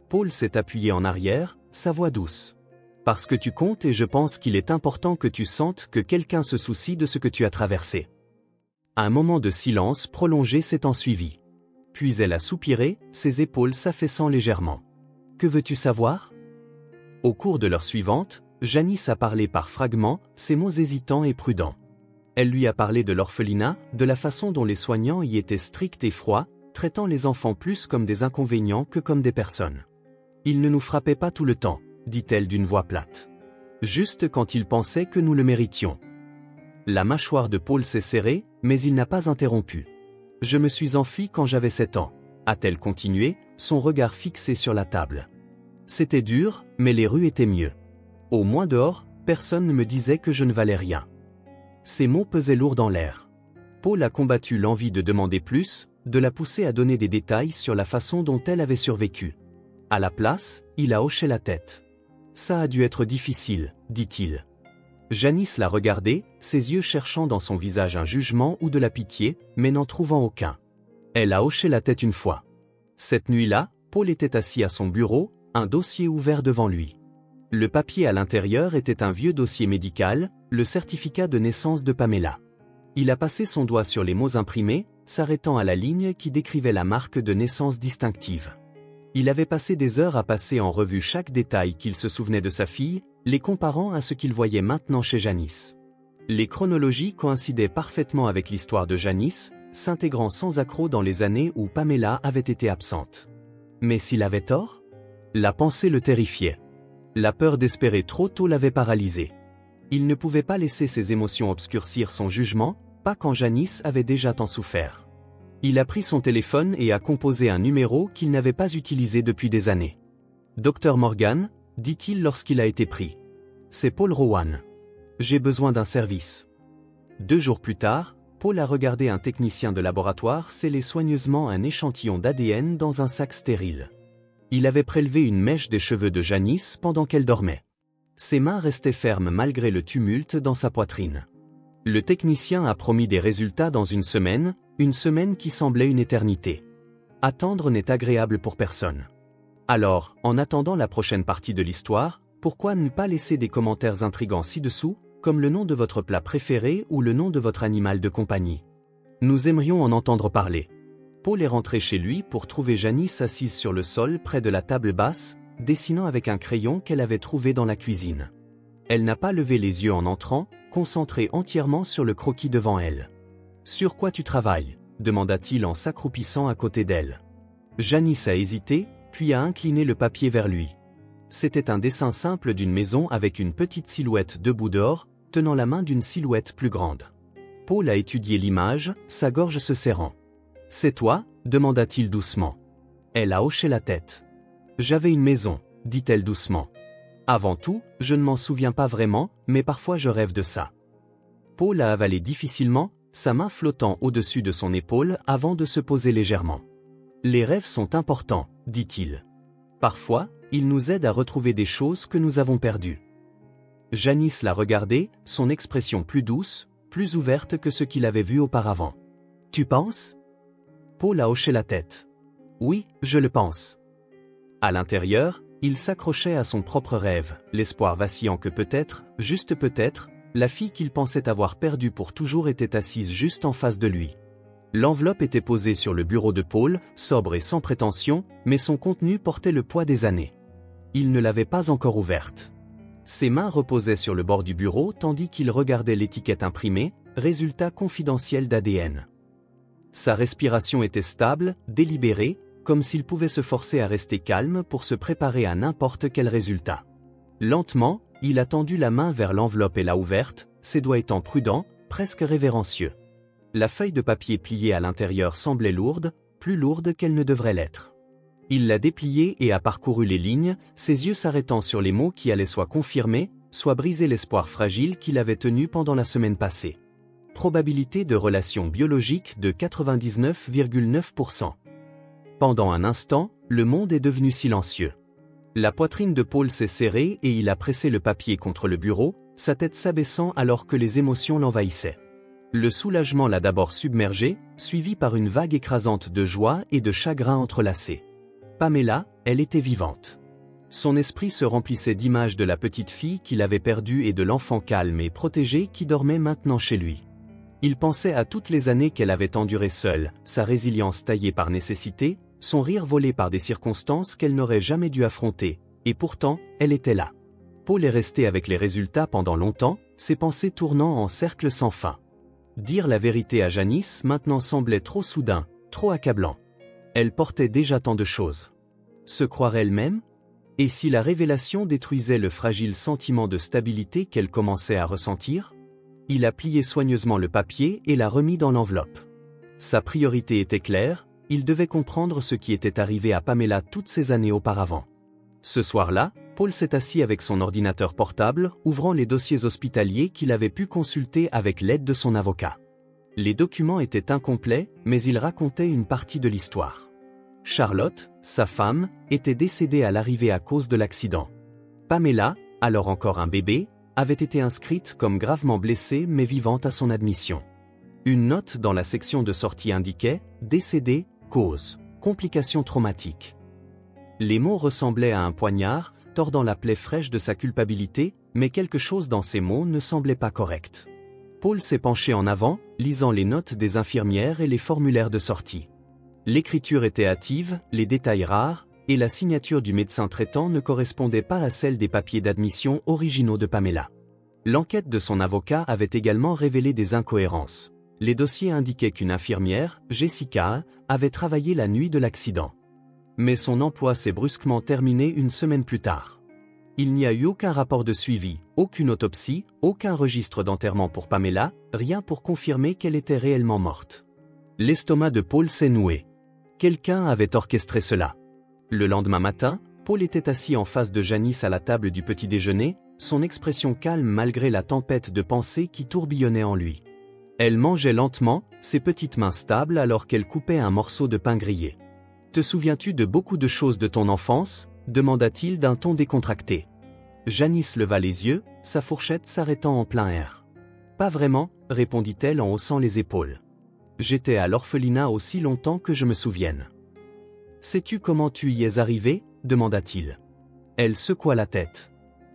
Paul s'est appuyé en arrière, sa voix douce. « Parce que tu comptes et je pense qu'il est important que tu sentes que quelqu'un se soucie de ce que tu as traversé. » Un moment de silence prolongé s'est ensuivi. Puis elle a soupiré, ses épaules s'affaissant légèrement. « Que veux-tu savoir ?» Au cours de l'heure suivante, Janice a parlé par fragments, ses mots hésitants et prudents. Elle lui a parlé de l'orphelinat, de la façon dont les soignants y étaient stricts et froids, traitant les enfants plus comme des inconvénients que comme des personnes. « Ils ne nous frappaient pas tout le temps, » dit-elle d'une voix plate. « Juste quand ils pensaient que nous le méritions. » La mâchoire de Paul s'est serrée, mais il n'a pas interrompu. « Je me suis enfuie quand j'avais 7 ans, » a-t-elle continué, son regard fixé sur la table. « C'était dur, mais les rues étaient mieux. Au moins dehors, personne ne me disait que je ne valais rien. » Ces mots pesaient lourd dans l'air. Paul a combattu l'envie de demander plus, de la pousser à donner des détails sur la façon dont elle avait survécu. À la place, il a hoché la tête. « Ça a dû être difficile, dit-il. » Janice l'a regardé, ses yeux cherchant dans son visage un jugement ou de la pitié, mais n'en trouvant aucun. Elle a hoché la tête une fois. Cette nuit-là, Paul était assis à son bureau, un dossier ouvert devant lui. Le papier à l'intérieur était un vieux dossier médical, le certificat de naissance de Pamela. Il a passé son doigt sur les mots imprimés, s'arrêtant à la ligne qui décrivait la marque de naissance distinctive. Il avait passé des heures à passer en revue chaque détail qu'il se souvenait de sa fille, les comparant à ce qu'il voyait maintenant chez Janice. Les chronologies coïncidaient parfaitement avec l'histoire de Janice, s'intégrant sans accroc dans les années où Pamela avait été absente. Mais s'il avait tort? La pensée le terrifiait. La peur d'espérer trop tôt l'avait paralysé. Il ne pouvait pas laisser ses émotions obscurcir son jugement, pas quand Janice avait déjà tant souffert. Il a pris son téléphone et a composé un numéro qu'il n'avait pas utilisé depuis des années. « Dr Morgan », dit-il lorsqu'il a été pris. « C'est Paul Rowan. J'ai besoin d'un service. » 2 jours plus tard, Paul a regardé un technicien de laboratoire sceller soigneusement un échantillon d'ADN dans un sac stérile. Il avait prélevé une mèche des cheveux de Janice pendant qu'elle dormait. Ses mains restaient fermes malgré le tumulte dans sa poitrine. Le technicien a promis des résultats dans une semaine qui semblait une éternité. Attendre n'est agréable pour personne. Alors, en attendant la prochaine partie de l'histoire, pourquoi ne pas laisser des commentaires intrigants ci-dessous, comme le nom de votre plat préféré ou le nom de votre animal de compagnie? Nous aimerions en entendre parler. Paul est rentré chez lui pour trouver Janice assise sur le sol près de la table basse, dessinant avec un crayon qu'elle avait trouvé dans la cuisine. Elle n'a pas levé les yeux en entrant, concentrée entièrement sur le croquis devant elle. « Sur quoi tu travailles ?» demanda-t-il en s'accroupissant à côté d'elle. Janice a hésité, puis a incliné le papier vers lui. C'était un dessin simple d'une maison avec une petite silhouette debout dehors, tenant la main d'une silhouette plus grande. Paul a étudié l'image, sa gorge se serrant. « C'est toi ?» demanda-t-il doucement. Elle a hoché la tête. « J'avais une maison », dit-elle doucement. « Avant tout, je ne m'en souviens pas vraiment, mais parfois je rêve de ça. » Paul a avalé difficilement, sa main flottant au-dessus de son épaule avant de se poser légèrement. « Les rêves sont importants, dit-il. Parfois, ils nous aident à retrouver des choses que nous avons perdues. » Janice l'a regardé, son expression plus douce, plus ouverte que ce qu'il avait vu auparavant. « Tu penses ?» Paul a hoché la tête. « Oui, je le pense. » À l'intérieur, il s'accrochait à son propre rêve, l'espoir vacillant que peut-être, juste peut-être, la fille qu'il pensait avoir perdue pour toujours était assise juste en face de lui. L'enveloppe était posée sur le bureau de Paul, sobre et sans prétention, mais son contenu portait le poids des années. Il ne l'avait pas encore ouverte. Ses mains reposaient sur le bord du bureau tandis qu'il regardait l'étiquette imprimée, résultat confidentiel d'ADN. Sa respiration était stable, délibérée, comme s'il pouvait se forcer à rester calme pour se préparer à n'importe quel résultat. Lentement, il a tendu la main vers l'enveloppe et l'a ouverte, ses doigts étant prudents, presque révérencieux. La feuille de papier pliée à l'intérieur semblait lourde, plus lourde qu'elle ne devrait l'être. Il l'a dépliée et a parcouru les lignes, ses yeux s'arrêtant sur les mots qui allaient soit confirmer, soit briser l'espoir fragile qu'il avait tenu pendant la semaine passée. Probabilité de relation biologique de 99,9%. Pendant un instant, le monde est devenu silencieux. La poitrine de Paul s'est serrée et il a pressé le papier contre le bureau, sa tête s'abaissant alors que les émotions l'envahissaient. Le soulagement l'a d'abord submergé, suivi par une vague écrasante de joie et de chagrin entrelacés. Pamela, elle était vivante. Son esprit se remplissait d'images de la petite fille qu'il avait perdue et de l'enfant calme et protégé qui dormait maintenant chez lui. Il pensait à toutes les années qu'elle avait endurées seule, sa résilience taillée par nécessité, son rire volé par des circonstances qu'elle n'aurait jamais dû affronter, et pourtant, elle était là. Paul est resté avec les résultats pendant longtemps, ses pensées tournant en cercle sans fin. Dire la vérité à Janice maintenant semblait trop soudain, trop accablant. Elle portait déjà tant de choses. Se croire elle-même? Et si la révélation détruisait le fragile sentiment de stabilité qu'elle commençait à ressentir? Il a plié soigneusement le papier et l'a remis dans l'enveloppe. Sa priorité était claire, il devait comprendre ce qui était arrivé à Pamela toutes ces années auparavant. Ce soir-là, Paul s'est assis avec son ordinateur portable, ouvrant les dossiers hospitaliers qu'il avait pu consulter avec l'aide de son avocat. Les documents étaient incomplets, mais ils racontaient une partie de l'histoire. Charlotte, sa femme, était décédée à l'arrivée à cause de l'accident. Pamela, alors encore un bébé, avait été inscrite comme gravement blessée mais vivante à son admission. Une note dans la section de sortie indiquait « Décédée, cause, complications traumatiques ». Les mots ressemblaient à un poignard, tordant la plaie fraîche de sa culpabilité, mais quelque chose dans ces mots ne semblait pas correct. Paul s'est penché en avant, lisant les notes des infirmières et les formulaires de sortie. L'écriture était hâtive, les détails rares, et la signature du médecin traitant ne correspondait pas à celle des papiers d'admission originaux de Pamela. L'enquête de son avocat avait également révélé des incohérences. Les dossiers indiquaient qu'une infirmière, Jessica, avait travaillé la nuit de l'accident. Mais son emploi s'est brusquement terminé une semaine plus tard. Il n'y a eu aucun rapport de suivi, aucune autopsie, aucun registre d'enterrement pour Pamela, rien pour confirmer qu'elle était réellement morte. L'estomac de Paul s'est noué. Quelqu'un avait orchestré cela. Le lendemain matin, Paul était assis en face de Janice à la table du petit déjeuner, son expression calme malgré la tempête de pensées qui tourbillonnait en lui. Elle mangeait lentement, ses petites mains stables alors qu'elle coupait un morceau de pain grillé. « Te souviens-tu de beaucoup de choses de ton enfance ?» demanda-t-il d'un ton décontracté. Janice leva les yeux, sa fourchette s'arrêtant en plein air. « Pas vraiment, répondit-elle en haussant les épaules. J'étais à l'orphelinat aussi longtemps que je me souvienne. Sais-tu comment tu y es arrivé ? Demanda-t-il. Elle secoua la tête.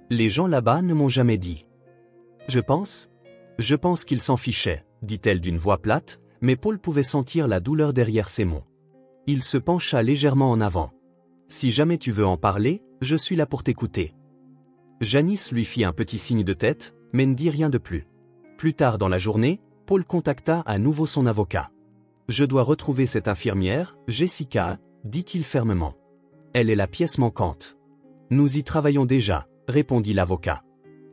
Les gens là-bas ne m'ont jamais dit. Je pense qu'ils s'en fichaient, dit-elle d'une voix plate, mais Paul pouvait sentir la douleur derrière ses mots. Il se pencha légèrement en avant. Si jamais tu veux en parler, je suis là pour t'écouter. Janice lui fit un petit signe de tête, mais ne dit rien de plus. Plus tard dans la journée, Paul contacta à nouveau son avocat. Je dois retrouver cette infirmière, Jessica, dit-il fermement. Elle est la pièce manquante. Nous y travaillons déjà, répondit l'avocat.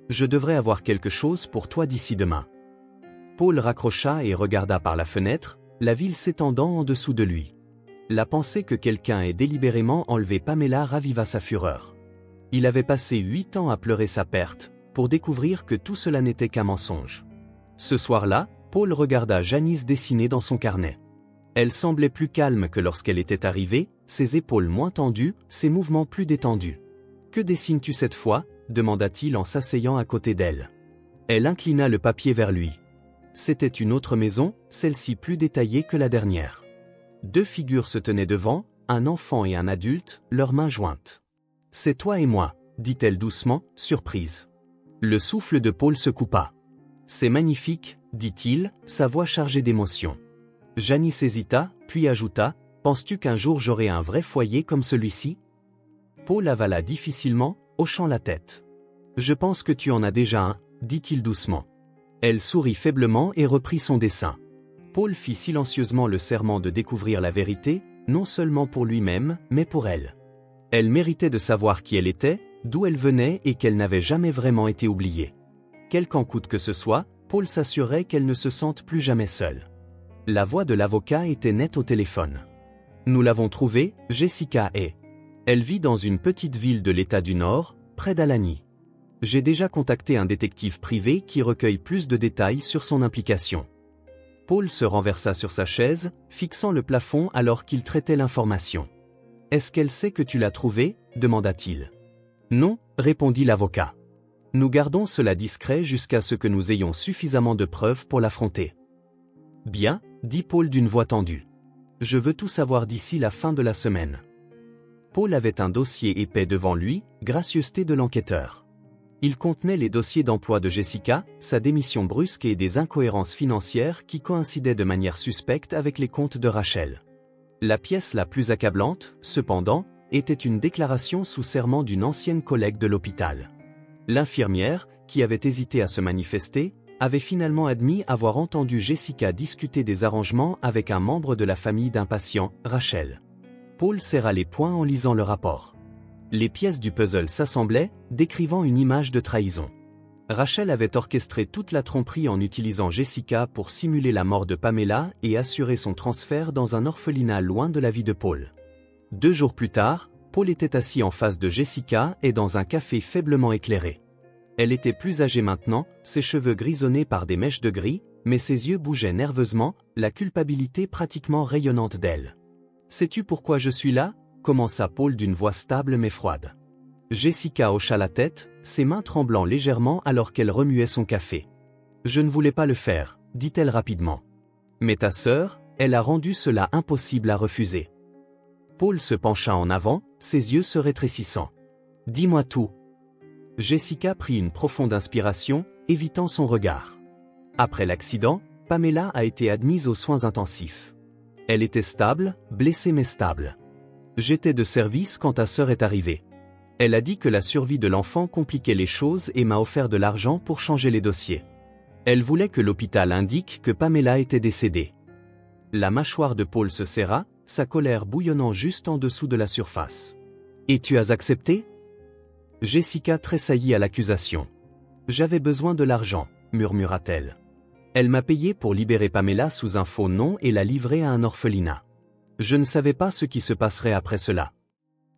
Je devrais avoir quelque chose pour toi d'ici demain. Paul raccrocha et regarda par la fenêtre, la ville s'étendant en dessous de lui. La pensée que quelqu'un ait délibérément enlevé Pamela raviva sa fureur. Il avait passé 8 ans à pleurer sa perte, pour découvrir que tout cela n'était qu'un mensonge. Ce soir-là, Paul regarda Janice dessiner dans son carnet. Elle semblait plus calme que lorsqu'elle était arrivée, ses épaules moins tendues, ses mouvements plus détendus. « Que dessines-tu cette fois ?» demanda-t-il en s'asseyant à côté d'elle. Elle inclina le papier vers lui. C'était une autre maison, celle-ci plus détaillée que la dernière. 2 figures se tenaient devant, un enfant et un adulte, leurs mains jointes. « C'est toi et moi, » dit-elle doucement, surprise. Le souffle de Paul se coupa. « C'est magnifique, » dit-il, sa voix chargée d'émotion. Janice hésita, puis ajouta, « Penses-tu qu'un jour j'aurai un vrai foyer comme celui-ci » Paul avala difficilement, hochant la tête. « Je pense que tu en as déjà un, » dit-il doucement. Elle sourit faiblement et reprit son dessin. Paul fit silencieusement le serment de découvrir la vérité, non seulement pour lui-même, mais pour elle. Elle méritait de savoir qui elle était, d'où elle venait et qu'elle n'avait jamais vraiment été oubliée. Quel qu'en coûte que ce soit, Paul s'assurait qu'elle ne se sente plus jamais seule. La voix de l'avocat était nette au téléphone. « Nous l'avons trouvée, Jessica est. Elle vit dans une petite ville de l'État du Nord, près d'Alani. J'ai déjà contacté un détective privé qui recueille plus de détails sur son implication. » Paul se renversa sur sa chaise, fixant le plafond alors qu'il traitait l'information. « Est-ce qu'elle sait que tu l'as trouvée ?» demanda-t-il. « Non, » répondit l'avocat. « Nous gardons cela discret jusqu'à ce que nous ayons suffisamment de preuves pour l'affronter. » « Bien, » dit Paul d'une voix tendue. « Je veux tout savoir d'ici la fin de la semaine. » Paul avait un dossier épais devant lui, gracieuseté de l'enquêteur. Il contenait les dossiers d'emploi de Jessica, sa démission brusque et des incohérences financières qui coïncidaient de manière suspecte avec les comptes de Rachel. La pièce la plus accablante, cependant, était une déclaration sous serment d'une ancienne collègue de l'hôpital. L'infirmière, qui avait hésité à se manifester, avait finalement admis avoir entendu Jessica discuter des arrangements avec un membre de la famille d'un patient, Rachel. Paul serra les poings en lisant le rapport. Les pièces du puzzle s'assemblaient, décrivant une image de trahison. Rachel avait orchestré toute la tromperie en utilisant Jessica pour simuler la mort de Pamela et assurer son transfert dans un orphelinat loin de la vie de Paul. 2 jours plus tard, Paul était assis en face de Jessica et dans un café faiblement éclairé. Elle était plus âgée maintenant, ses cheveux grisonnés par des mèches de gris, mais ses yeux bougeaient nerveusement, la culpabilité pratiquement rayonnante d'elle. « Sais-tu pourquoi je suis là ?» commença Paul d'une voix stable mais froide. Jessica hocha la tête, ses mains tremblant légèrement alors qu'elle remuait son café. « Je ne voulais pas le faire, dit-elle rapidement. Mais ta sœur, elle a rendu cela impossible à refuser. » Paul se pencha en avant, ses yeux se rétrécissant. « Dis-moi tout. » Jessica prit une profonde inspiration, évitant son regard. Après l'accident, Pamela a été admise aux soins intensifs. Elle était stable, blessée mais stable. J'étais de service quand ta sœur est arrivée. Elle a dit que la survie de l'enfant compliquait les choses et m'a offert de l'argent pour changer les dossiers. Elle voulait que l'hôpital indique que Pamela était décédée. La mâchoire de Paul se serra, sa colère bouillonnant juste en dessous de la surface. « Et tu as accepté ?» Jessica tressaillit à l'accusation. « J'avais besoin de l'argent, » murmura-t-elle. Elle m'a payé pour libérer Pamela sous un faux nom et la livrer à un orphelinat. Je ne savais pas ce qui se passerait après cela.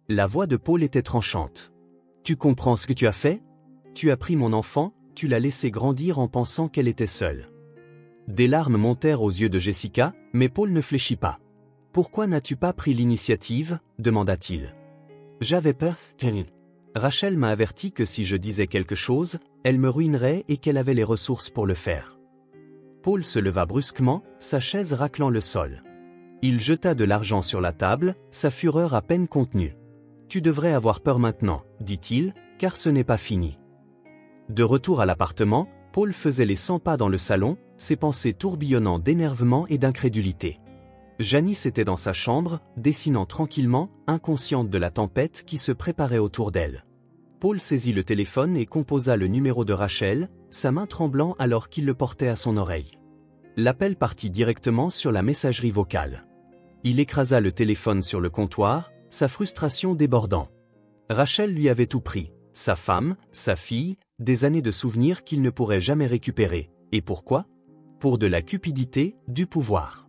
La voix de Paul était tranchante. « Tu comprends ce que tu as fait ? Tu as pris mon enfant, tu l'as laissée grandir en pensant qu'elle était seule. » Des larmes montèrent aux yeux de Jessica, mais Paul ne fléchit pas. « Pourquoi n'as-tu pas pris l'initiative ?» demanda-t-il. « J'avais peur. Rachel m'a averti que si je disais quelque chose, elle me ruinerait et qu'elle avait les ressources pour le faire. » Paul se leva brusquement, sa chaise raclant le sol. Il jeta de l'argent sur la table, sa fureur à peine contenue. « Tu devrais avoir peur maintenant, » dit-il, « car ce n'est pas fini. » De retour à l'appartement, Paul faisait les 100 pas dans le salon, ses pensées tourbillonnant d'énervement et d'incrédulité. Janice était dans sa chambre, dessinant tranquillement, inconsciente de la tempête qui se préparait autour d'elle. Paul saisit le téléphone et composa le numéro de Rachel, sa main tremblant alors qu'il le portait à son oreille. L'appel partit directement sur la messagerie vocale. Il écrasa le téléphone sur le comptoir, sa frustration débordant. Rachel lui avait tout pris, sa femme, sa fille, des années de souvenirs qu'il ne pourrait jamais récupérer. Et pourquoi ? Pour de la cupidité, du pouvoir.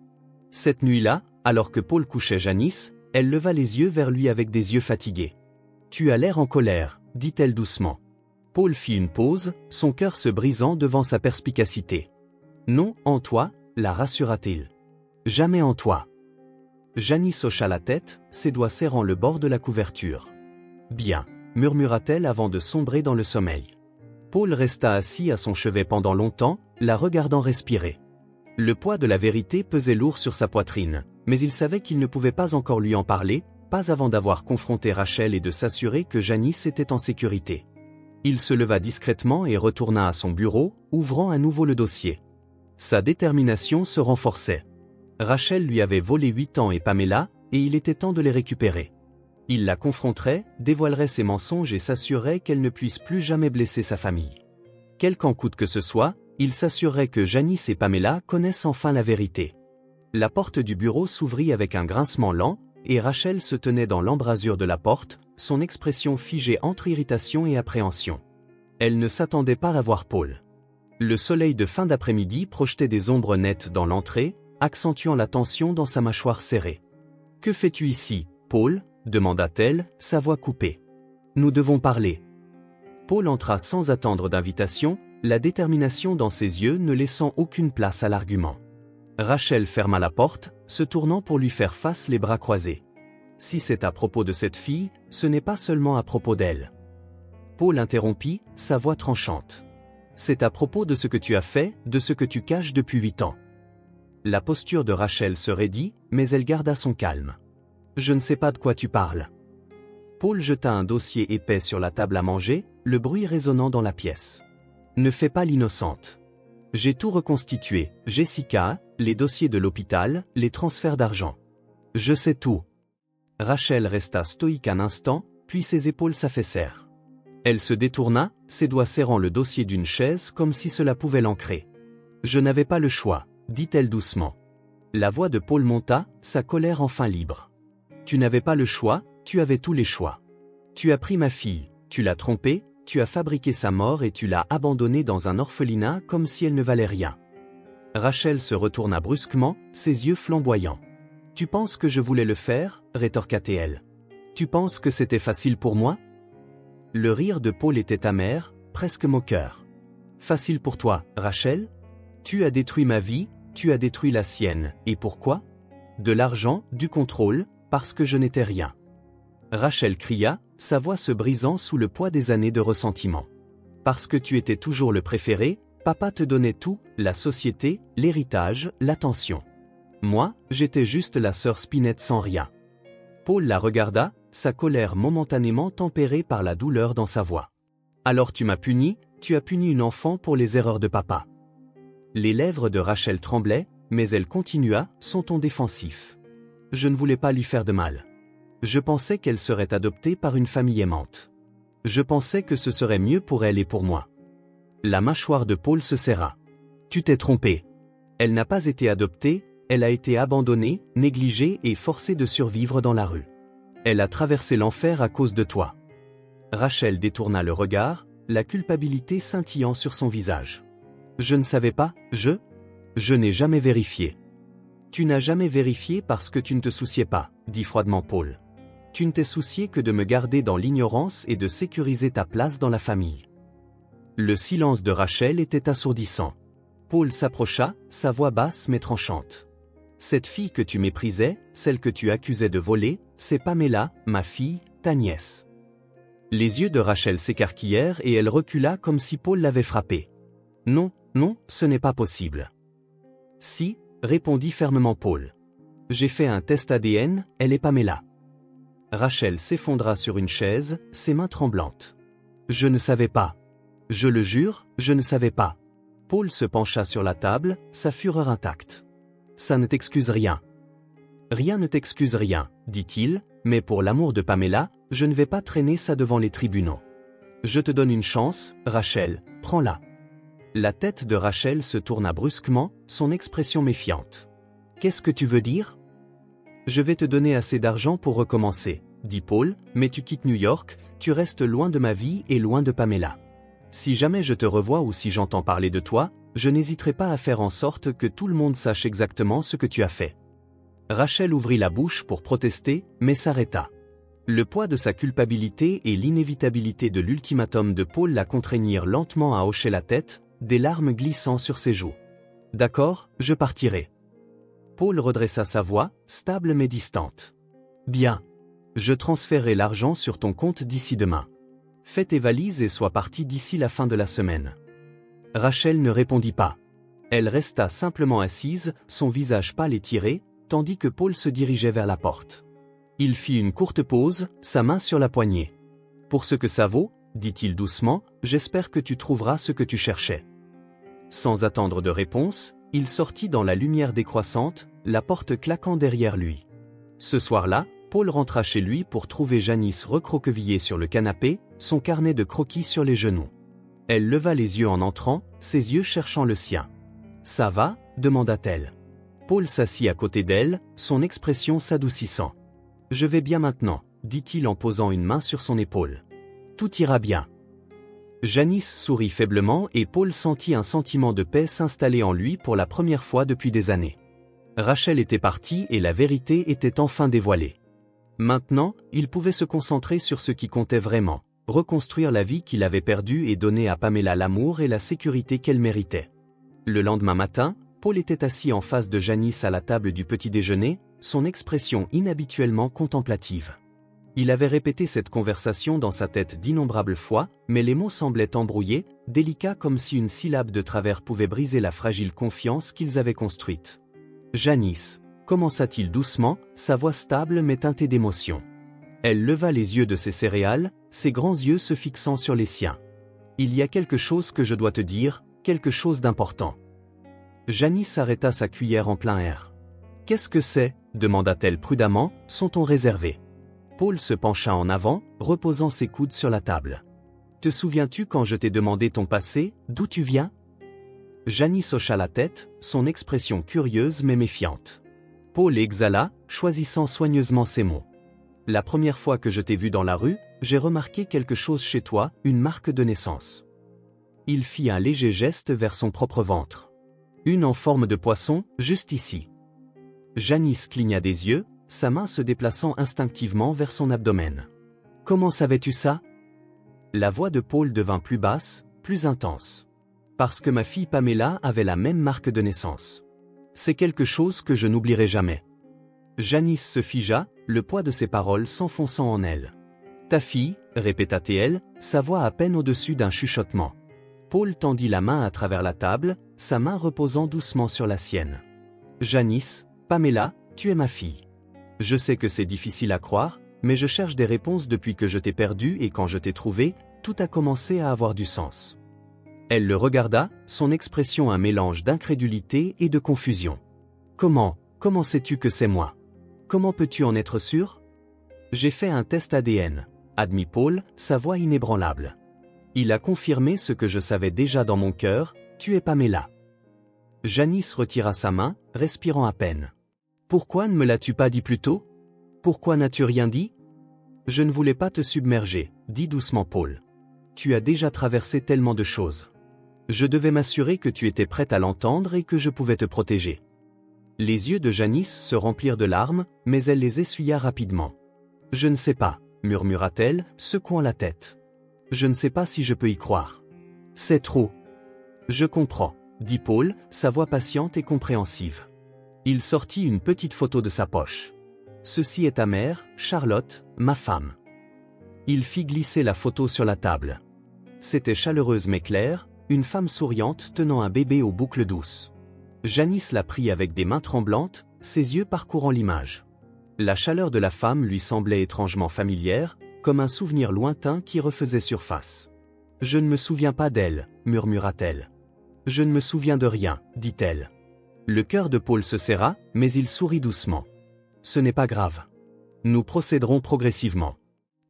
Cette nuit-là, alors que Paul couchait Janice, elle leva les yeux vers lui avec des yeux fatigués. « Tu as l'air en colère, » dit-elle doucement. Paul fit une pause, son cœur se brisant devant sa perspicacité. « Non, en toi, » la rassura-t-il. « Jamais en toi. » Janice hocha la tête, ses doigts serrant le bord de la couverture. « Bien, » murmura-t-elle avant de sombrer dans le sommeil. Paul resta assis à son chevet pendant longtemps, la regardant respirer. Le poids de la vérité pesait lourd sur sa poitrine, mais il savait qu'il ne pouvait pas encore lui en parler, pas avant d'avoir confronté Rachel et de s'assurer que Janice était en sécurité. Il se leva discrètement et retourna à son bureau, ouvrant à nouveau le dossier. Sa détermination se renforçait. Rachel lui avait volé 8 ans et Pamela, et il était temps de les récupérer. Il la confronterait, dévoilerait ses mensonges et s'assurerait qu'elle ne puisse plus jamais blesser sa famille. Quel qu'en coûte que ce soit, il s'assurerait que Janice et Pamela connaissent enfin la vérité. La porte du bureau s'ouvrit avec un grincement lent, et Rachel se tenait dans l'embrasure de la porte, son expression figée entre irritation et appréhension. Elle ne s'attendait pas à voir Paul. Le soleil de fin d'après-midi projetait des ombres nettes dans l'entrée, accentuant la tension dans sa mâchoire serrée. « Que fais-tu ici, Paul ?» demanda-t-elle, sa voix coupée. « Nous devons parler. » Paul entra sans attendre d'invitation, la détermination dans ses yeux ne laissant aucune place à l'argument. Rachel ferma la porte, se tournant pour lui faire face les bras croisés. « Si c'est à propos de cette fille, ce n'est pas seulement à propos d'elle. » Paul interrompit, sa voix tranchante. « C'est à propos de ce que tu as fait, de ce que tu caches depuis 8 ans. » La posture de Rachel se raidit, mais elle garda son calme. « Je ne sais pas de quoi tu parles. » Paul jeta un dossier épais sur la table à manger, le bruit résonnant dans la pièce. « Ne fais pas l'innocente. J'ai tout reconstitué, Jessica, les dossiers de l'hôpital, les transferts d'argent. Je sais tout. » Rachel resta stoïque un instant, puis ses épaules s'affaissèrent. Elle se détourna, ses doigts serrant le dossier d'une chaise comme si cela pouvait l'ancrer. « Je n'avais pas le choix, » dit-elle doucement. La voix de Paul monta, sa colère enfin libre. « Tu n'avais pas le choix, tu avais tous les choix. Tu as pris ma fille, tu l'as trompée, tu as fabriqué sa mort et tu l'as abandonnée dans un orphelinat comme si elle ne valait rien. » Rachel se retourna brusquement, ses yeux flamboyants. « Tu penses que je voulais le faire ?» rétorqua-t-elle. « Tu penses que c'était facile pour moi ?» Le rire de Paul était amer, presque moqueur. « Facile pour toi, Rachel ? Tu as détruit ma vie, tu as détruit la sienne, et pourquoi? De l'argent, du contrôle, parce que je n'étais rien. Rachel cria, sa voix se brisant sous le poids des années de ressentiment. Parce que tu étais toujours le préféré, papa te donnait tout, la société, l'héritage, l'attention. Moi, j'étais juste la sœur Spinette sans rien. Paul la regarda, sa colère momentanément tempérée par la douleur dans sa voix. Alors tu m'as puni, tu as puni une enfant pour les erreurs de papa. Les lèvres de Rachel tremblaient, mais elle continua, son ton défensif. Je ne voulais pas lui faire de mal. Je pensais qu'elle serait adoptée par une famille aimante. Je pensais que ce serait mieux pour elle et pour moi. La mâchoire de Paul se serra. Tu t'es trompé. Elle n'a pas été adoptée, elle a été abandonnée, négligée et forcée de survivre dans la rue. Elle a traversé l'enfer à cause de toi. Rachel détourna le regard, la culpabilité scintillant sur son visage. Je ne savais pas, je n'ai jamais vérifié. Tu n'as jamais vérifié parce que tu ne te souciais pas, dit froidement Paul. Tu ne t'es soucié que de me garder dans l'ignorance et de sécuriser ta place dans la famille. Le silence de Rachel était assourdissant. Paul s'approcha, sa voix basse mais tranchante. Cette fille que tu méprisais, celle que tu accusais de voler, c'est Pamela, ma fille, ta nièce. Les yeux de Rachel s'écarquillèrent et elle recula comme si Paul l'avait frappée. Non, non, ce n'est pas possible. Si, répondit fermement Paul. J'ai fait un test ADN, elle est Pamela. Rachel s'effondra sur une chaise, ses mains tremblantes. Je ne savais pas. Je le jure, je ne savais pas. Paul se pencha sur la table, sa fureur intacte. Ça ne t'excuse rien. Rien ne t'excuse rien, dit-il, mais pour l'amour de Pamela, je ne vais pas traîner ça devant les tribunaux. Je te donne une chance, Rachel, prends-la. La tête de Rachel se tourna brusquement, son expression méfiante. Qu'est-ce que tu veux dire? Je vais te donner assez d'argent pour recommencer, dit Paul, mais tu quittes New York, tu restes loin de ma vie et loin de Pamela. Si jamais je te revois ou si j'entends parler de toi, je n'hésiterai pas à faire en sorte que tout le monde sache exactement ce que tu as fait. Rachel ouvrit la bouche pour protester, mais s'arrêta. Le poids de sa culpabilité et l'inévitabilité de l'ultimatum de Paul la contraignirent lentement à hocher la tête, des larmes glissant sur ses joues. D'accord, je partirai. Paul redressa sa voix, stable mais distante. Bien. Je transférerai l'argent sur ton compte d'ici demain. Fais tes valises et sois parti d'ici la fin de la semaine. Rachel ne répondit pas. Elle resta simplement assise, son visage pâle et tiré, tandis que Paul se dirigeait vers la porte. Il fit une courte pause, sa main sur la poignée. Pour ce que ça vaut, dit-il doucement, j'espère que tu trouveras ce que tu cherchais. Sans attendre de réponse, il sortit dans la lumière décroissante, la porte claquant derrière lui. Ce soir-là, Paul rentra chez lui pour trouver Janice recroquevillée sur le canapé, son carnet de croquis sur les genoux. Elle leva les yeux en entrant, ses yeux cherchant le sien. « Ça va ?» demanda-t-elle. Paul s'assit à côté d'elle, son expression s'adoucissant. « Je vais bien maintenant », dit-il en posant une main sur son épaule. « Tout ira bien. » Janice sourit faiblement et Paul sentit un sentiment de paix s'installer en lui pour la première fois depuis des années. Rachel était partie et la vérité était enfin dévoilée. Maintenant, il pouvait se concentrer sur ce qui comptait vraiment, reconstruire la vie qu'il avait perdue et donner à Pamela l'amour et la sécurité qu'elle méritait. Le lendemain matin, Paul était assis en face de Janice à la table du petit déjeuner, son expression inhabituellement contemplative. Il avait répété cette conversation dans sa tête d'innombrables fois, mais les mots semblaient embrouillés, délicats comme si une syllabe de travers pouvait briser la fragile confiance qu'ils avaient construite. « Janice », commença-t-il doucement, sa voix stable mais teintée d'émotion. Elle leva les yeux de ses céréales, ses grands yeux se fixant sur les siens. « Il y a quelque chose que je dois te dire, quelque chose d'important. » Janice arrêta sa cuillère en plein air. « Qu'est-ce que c'est ?» demanda-t-elle prudemment, son ton réservé. Paul se pencha en avant, reposant ses coudes sur la table. « Te souviens-tu quand je t'ai demandé ton passé, d'où tu viens ?» Janice hocha la tête, son expression curieuse mais méfiante. Paul exhala, choisissant soigneusement ses mots. « La première fois que je t'ai vu dans la rue, j'ai remarqué quelque chose chez toi, une marque de naissance. » Il fit un léger geste vers son propre ventre. « Une en forme de poisson, juste ici. » Janice cligna des yeux, sa main se déplaçant instinctivement vers son abdomen. « Comment savais-tu ça ?» La voix de Paul devint plus basse, plus intense. « Parce que ma fille Pamela avait la même marque de naissance. C'est quelque chose que je n'oublierai jamais. Janice se figea, le poids de ses paroles s'enfonçant en elle. Ta fille, répéta-t-elle, sa voix à peine au-dessus d'un chuchotement. Paul tendit la main à travers la table, sa main reposant doucement sur la sienne. Janice, Pamela, tu es ma fille. Je sais que c'est difficile à croire, mais je cherche des réponses depuis que je t'ai perdu et quand je t'ai trouvé, tout a commencé à avoir du sens. Elle le regarda, son expression un mélange d'incrédulité et de confusion. Comment sais-tu que c'est moi? Comment peux-tu en être sûr? J'ai fait un test ADN, admit Paul, sa voix inébranlable. Il a confirmé ce que je savais déjà dans mon cœur, tu es Pamela. Janice retira sa main, respirant à peine. Pourquoi ne me l'as-tu pas dit plus tôt? Pourquoi n'as-tu rien dit? Je ne voulais pas te submerger, dit doucement Paul. Tu as déjà traversé tellement de choses. Je devais m'assurer que tu étais prête à l'entendre et que je pouvais te protéger. Les yeux de Janice se remplirent de larmes, mais elle les essuya rapidement. Je ne sais pas, murmura-t-elle, secouant la tête. Je ne sais pas si je peux y croire. C'est trop. Je comprends, dit Paul, sa voix patiente et compréhensive. Il sortit une petite photo de sa poche. Ceci est ta mère, Charlotte, ma femme. Il fit glisser la photo sur la table. C'était chaleureuse mais claire, une femme souriante tenant un bébé aux boucles douces. Janice la prit avec des mains tremblantes, ses yeux parcourant l'image. La chaleur de la femme lui semblait étrangement familière, comme un souvenir lointain qui refaisait surface. « Je ne me souviens pas d'elle, murmura-t-elle. « Je ne me souviens de rien, dit-elle. Le cœur de Paul se serra, mais il sourit doucement. « Ce n'est pas grave. Nous procéderons progressivement.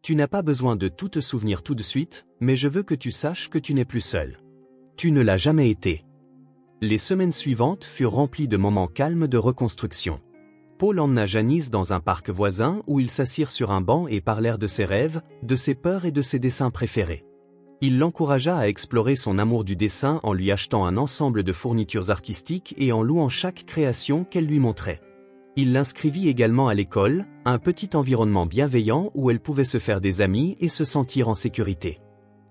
Tu n'as pas besoin de tout te souvenir tout de suite, mais je veux que tu saches que tu n'es plus seul. Tu ne l'as jamais été. » Les semaines suivantes furent remplies de moments calmes de reconstruction. Paul emmena Janice dans un parc voisin où ils s'assirent sur un banc et parlèrent de ses rêves, de ses peurs et de ses dessins préférés. Il l'encouragea à explorer son amour du dessin en lui achetant un ensemble de fournitures artistiques et en louant chaque création qu'elle lui montrait. Il l'inscrivit également à l'école, un petit environnement bienveillant où elle pouvait se faire des amis et se sentir en sécurité.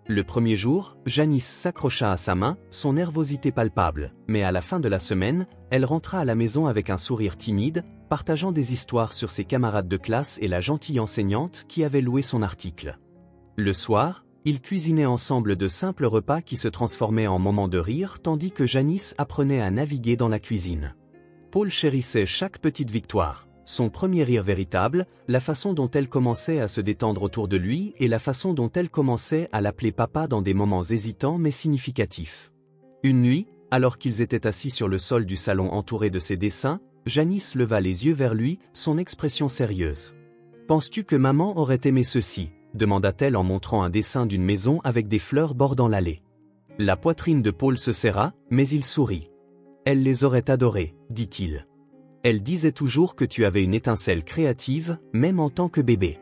Le premier jour, Janice s'accrocha à sa main, son nervosité palpable, mais à la fin de la semaine, elle rentra à la maison avec un sourire timide, partageant des histoires sur ses camarades de classe et la gentille enseignante qui avait loué son article. Le soir, ils cuisinaient ensemble de simples repas qui se transformaient en moments de rire tandis que Janice apprenait à naviguer dans la cuisine. Paul chérissait chaque petite victoire. Son premier rire véritable, la façon dont elle commençait à se détendre autour de lui et la façon dont elle commençait à l'appeler papa dans des moments hésitants mais significatifs. Une nuit, alors qu'ils étaient assis sur le sol du salon entouré de ses dessins, Janice leva les yeux vers lui, son expression sérieuse. « Penses-tu que maman aurait aimé ceci ?» demanda-t-elle en montrant un dessin d'une maison avec des fleurs bordant l'allée. La poitrine de Paul se serra, mais il sourit. « Elle les aurait adorés, dit-il. Elle disait toujours que tu avais une étincelle créative, même en tant que bébé. »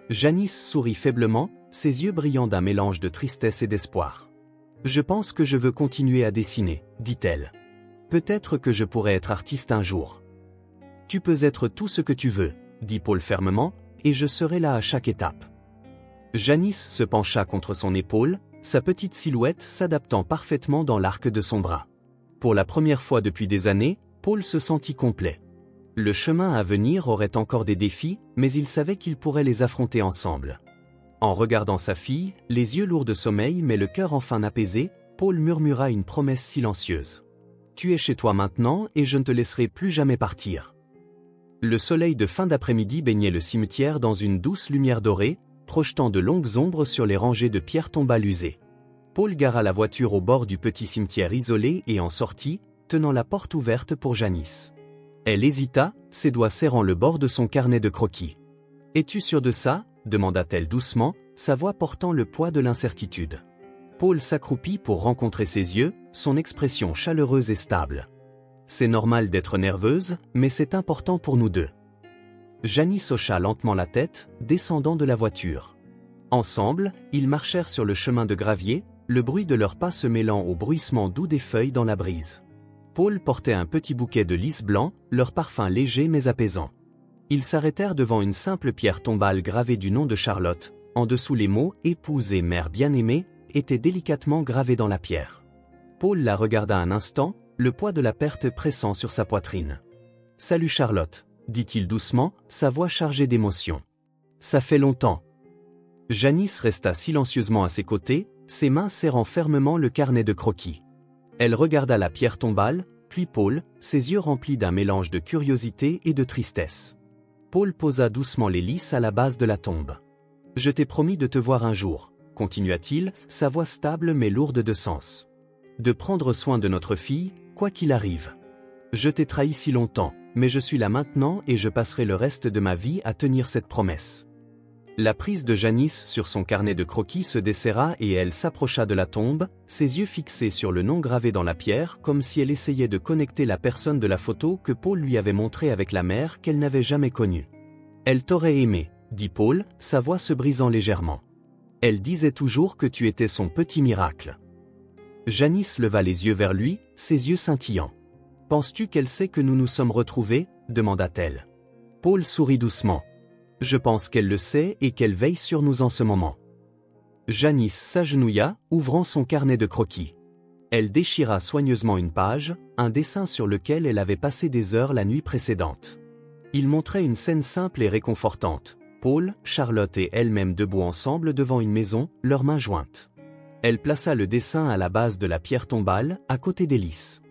Janice sourit faiblement, ses yeux brillant d'un mélange de tristesse et d'espoir. « Je pense que je veux continuer à dessiner, dit-elle. Peut-être que je pourrais être artiste un jour. »« Tu peux être tout ce que tu veux, dit Paul fermement, et je serai là à chaque étape. » Janice se pencha contre son épaule, sa petite silhouette s'adaptant parfaitement dans l'arc de son bras. Pour la première fois depuis des années, Paul se sentit complet. Le chemin à venir aurait encore des défis, mais il savait qu'ils pourraient les affronter ensemble. En regardant sa fille, les yeux lourds de sommeil mais le cœur enfin apaisé, Paul murmura une promesse silencieuse. « Tu es chez toi maintenant et je ne te laisserai plus jamais partir. » Le soleil de fin d'après-midi baignait le cimetière dans une douce lumière dorée, projetant de longues ombres sur les rangées de pierres tombales usées. Paul gara la voiture au bord du petit cimetière isolé et en sortit, tenant la porte ouverte pour Janice. Elle hésita, ses doigts serrant le bord de son carnet de croquis. « Es-tu sûr de ça ?» demanda-t-elle doucement, sa voix portant le poids de l'incertitude. Paul s'accroupit pour rencontrer ses yeux, son expression chaleureuse et stable. « C'est normal d'être nerveuse, mais c'est important pour nous deux. » Janice hocha lentement la tête, descendant de la voiture. Ensemble, ils marchèrent sur le chemin de gravier, le bruit de leurs pas se mêlant au bruissement doux des feuilles dans la brise. Paul portait un petit bouquet de lys blanc, leur parfum léger mais apaisant. Ils s'arrêtèrent devant une simple pierre tombale gravée du nom de Charlotte. En dessous les mots « épouse et mère bien-aimée » étaient délicatement gravés dans la pierre. Paul la regarda un instant, le poids de la perte pressant sur sa poitrine. « Salut Charlotte, » dit-il doucement, sa voix chargée d'émotion. « Ça fait longtemps. » Janice resta silencieusement à ses côtés, ses mains serrant fermement le carnet de croquis. Elle regarda la pierre tombale, puis Paul, ses yeux remplis d'un mélange de curiosité et de tristesse. Paul posa doucement les lys à la base de la tombe. « Je t'ai promis de te voir un jour, » continua-t-il, sa voix stable mais lourde de sens. « De prendre soin de notre fille, quoi qu'il arrive. Je t'ai trahi si longtemps, mais je suis là maintenant et je passerai le reste de ma vie à tenir cette promesse. » La prise de Janice sur son carnet de croquis se desserra et elle s'approcha de la tombe, ses yeux fixés sur le nom gravé dans la pierre comme si elle essayait de connecter la personne de la photo que Paul lui avait montrée avec la mère qu'elle n'avait jamais connue. « Elle t'aurait aimé, » dit Paul, sa voix se brisant légèrement. « Elle disait toujours que tu étais son petit miracle. » Janice leva les yeux vers lui, ses yeux scintillants. « Penses-tu qu'elle sait que nous nous sommes retrouvés ?» demanda-t-elle. Paul sourit doucement. « Je pense qu'elle le sait et qu'elle veille sur nous en ce moment. » Janice s'agenouilla, ouvrant son carnet de croquis. Elle déchira soigneusement une page, un dessin sur lequel elle avait passé des heures la nuit précédente. Il montrait une scène simple et réconfortante. Paul, Charlotte et elle-même debout ensemble devant une maison, leurs mains jointes. Elle plaça le dessin à la base de la pierre tombale, à côté des lys.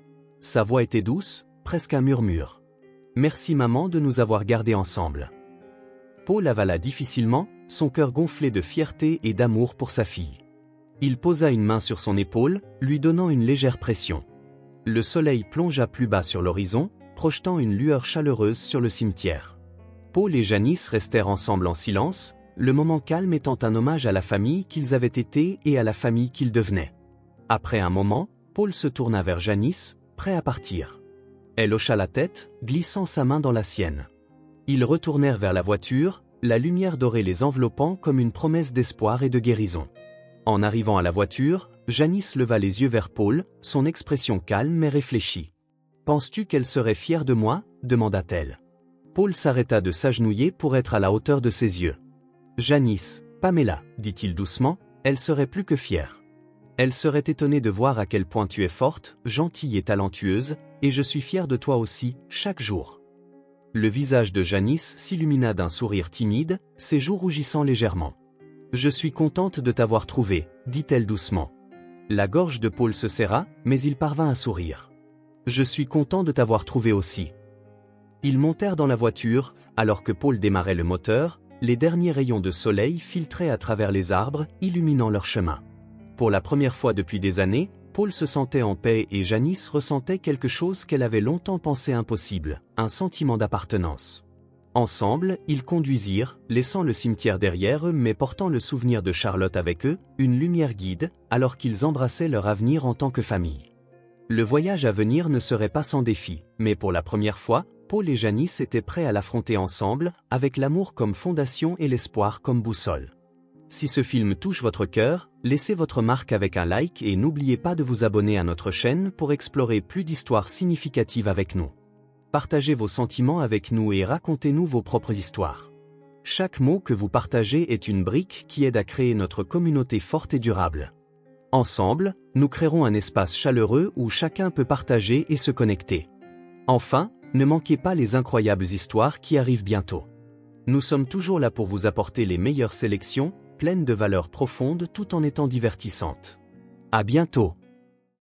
Sa voix était douce, presque un murmure. « Merci maman de nous avoir gardés ensemble. » Paul avala difficilement, son cœur gonflé de fierté et d'amour pour sa fille. Il posa une main sur son épaule, lui donnant une légère pression. Le soleil plongea plus bas sur l'horizon, projetant une lueur chaleureuse sur le cimetière. Paul et Janice restèrent ensemble en silence, le moment calme étant un hommage à la famille qu'ils avaient été et à la famille qu'ils devenaient. Après un moment, Paul se tourna vers Janice, prêt à partir. Elle hocha la tête, glissant sa main dans la sienne. Ils retournèrent vers la voiture, la lumière dorée les enveloppant comme une promesse d'espoir et de guérison. En arrivant à la voiture, Janice leva les yeux vers Paul, son expression calme mais réfléchie. « Penses-tu qu'elle serait fière de moi ?» demanda-t-elle. Paul s'arrêta de s'agenouiller pour être à la hauteur de ses yeux. « Janice, Pamela, » dit-il doucement, « elle serait plus que fière. Elle serait étonnée de voir à quel point tu es forte, gentille et talentueuse, et je suis fier de toi aussi, chaque jour. » Le visage de Janice s'illumina d'un sourire timide, ses joues rougissant légèrement. « Je suis contente de t'avoir trouvé, » dit-elle doucement. La gorge de Paul se serra, mais il parvint à sourire. « Je suis content de t'avoir trouvé aussi. » Ils montèrent dans la voiture, alors que Paul démarrait le moteur, les derniers rayons de soleil filtraient à travers les arbres, illuminant leur chemin. Pour la première fois depuis des années, Paul se sentait en paix et Janice ressentait quelque chose qu'elle avait longtemps pensé impossible, un sentiment d'appartenance. Ensemble, ils conduisirent, laissant le cimetière derrière eux mais portant le souvenir de Charlotte avec eux, une lumière guide, alors qu'ils embrassaient leur avenir en tant que famille. Le voyage à venir ne serait pas sans défi, mais pour la première fois, Paul et Janice étaient prêts à l'affronter ensemble, avec l'amour comme fondation et l'espoir comme boussole. Si ce film touche votre cœur, laissez votre marque avec un like et n'oubliez pas de vous abonner à notre chaîne pour explorer plus d'histoires significatives avec nous. Partagez vos sentiments avec nous et racontez-nous vos propres histoires. Chaque mot que vous partagez est une brique qui aide à créer notre communauté forte et durable. Ensemble, nous créerons un espace chaleureux où chacun peut partager et se connecter. Enfin, ne manquez pas les incroyables histoires qui arrivent bientôt. Nous sommes toujours là pour vous apporter les meilleures sélections, pleines de valeurs profondes tout en étant divertissantes. À bientôt!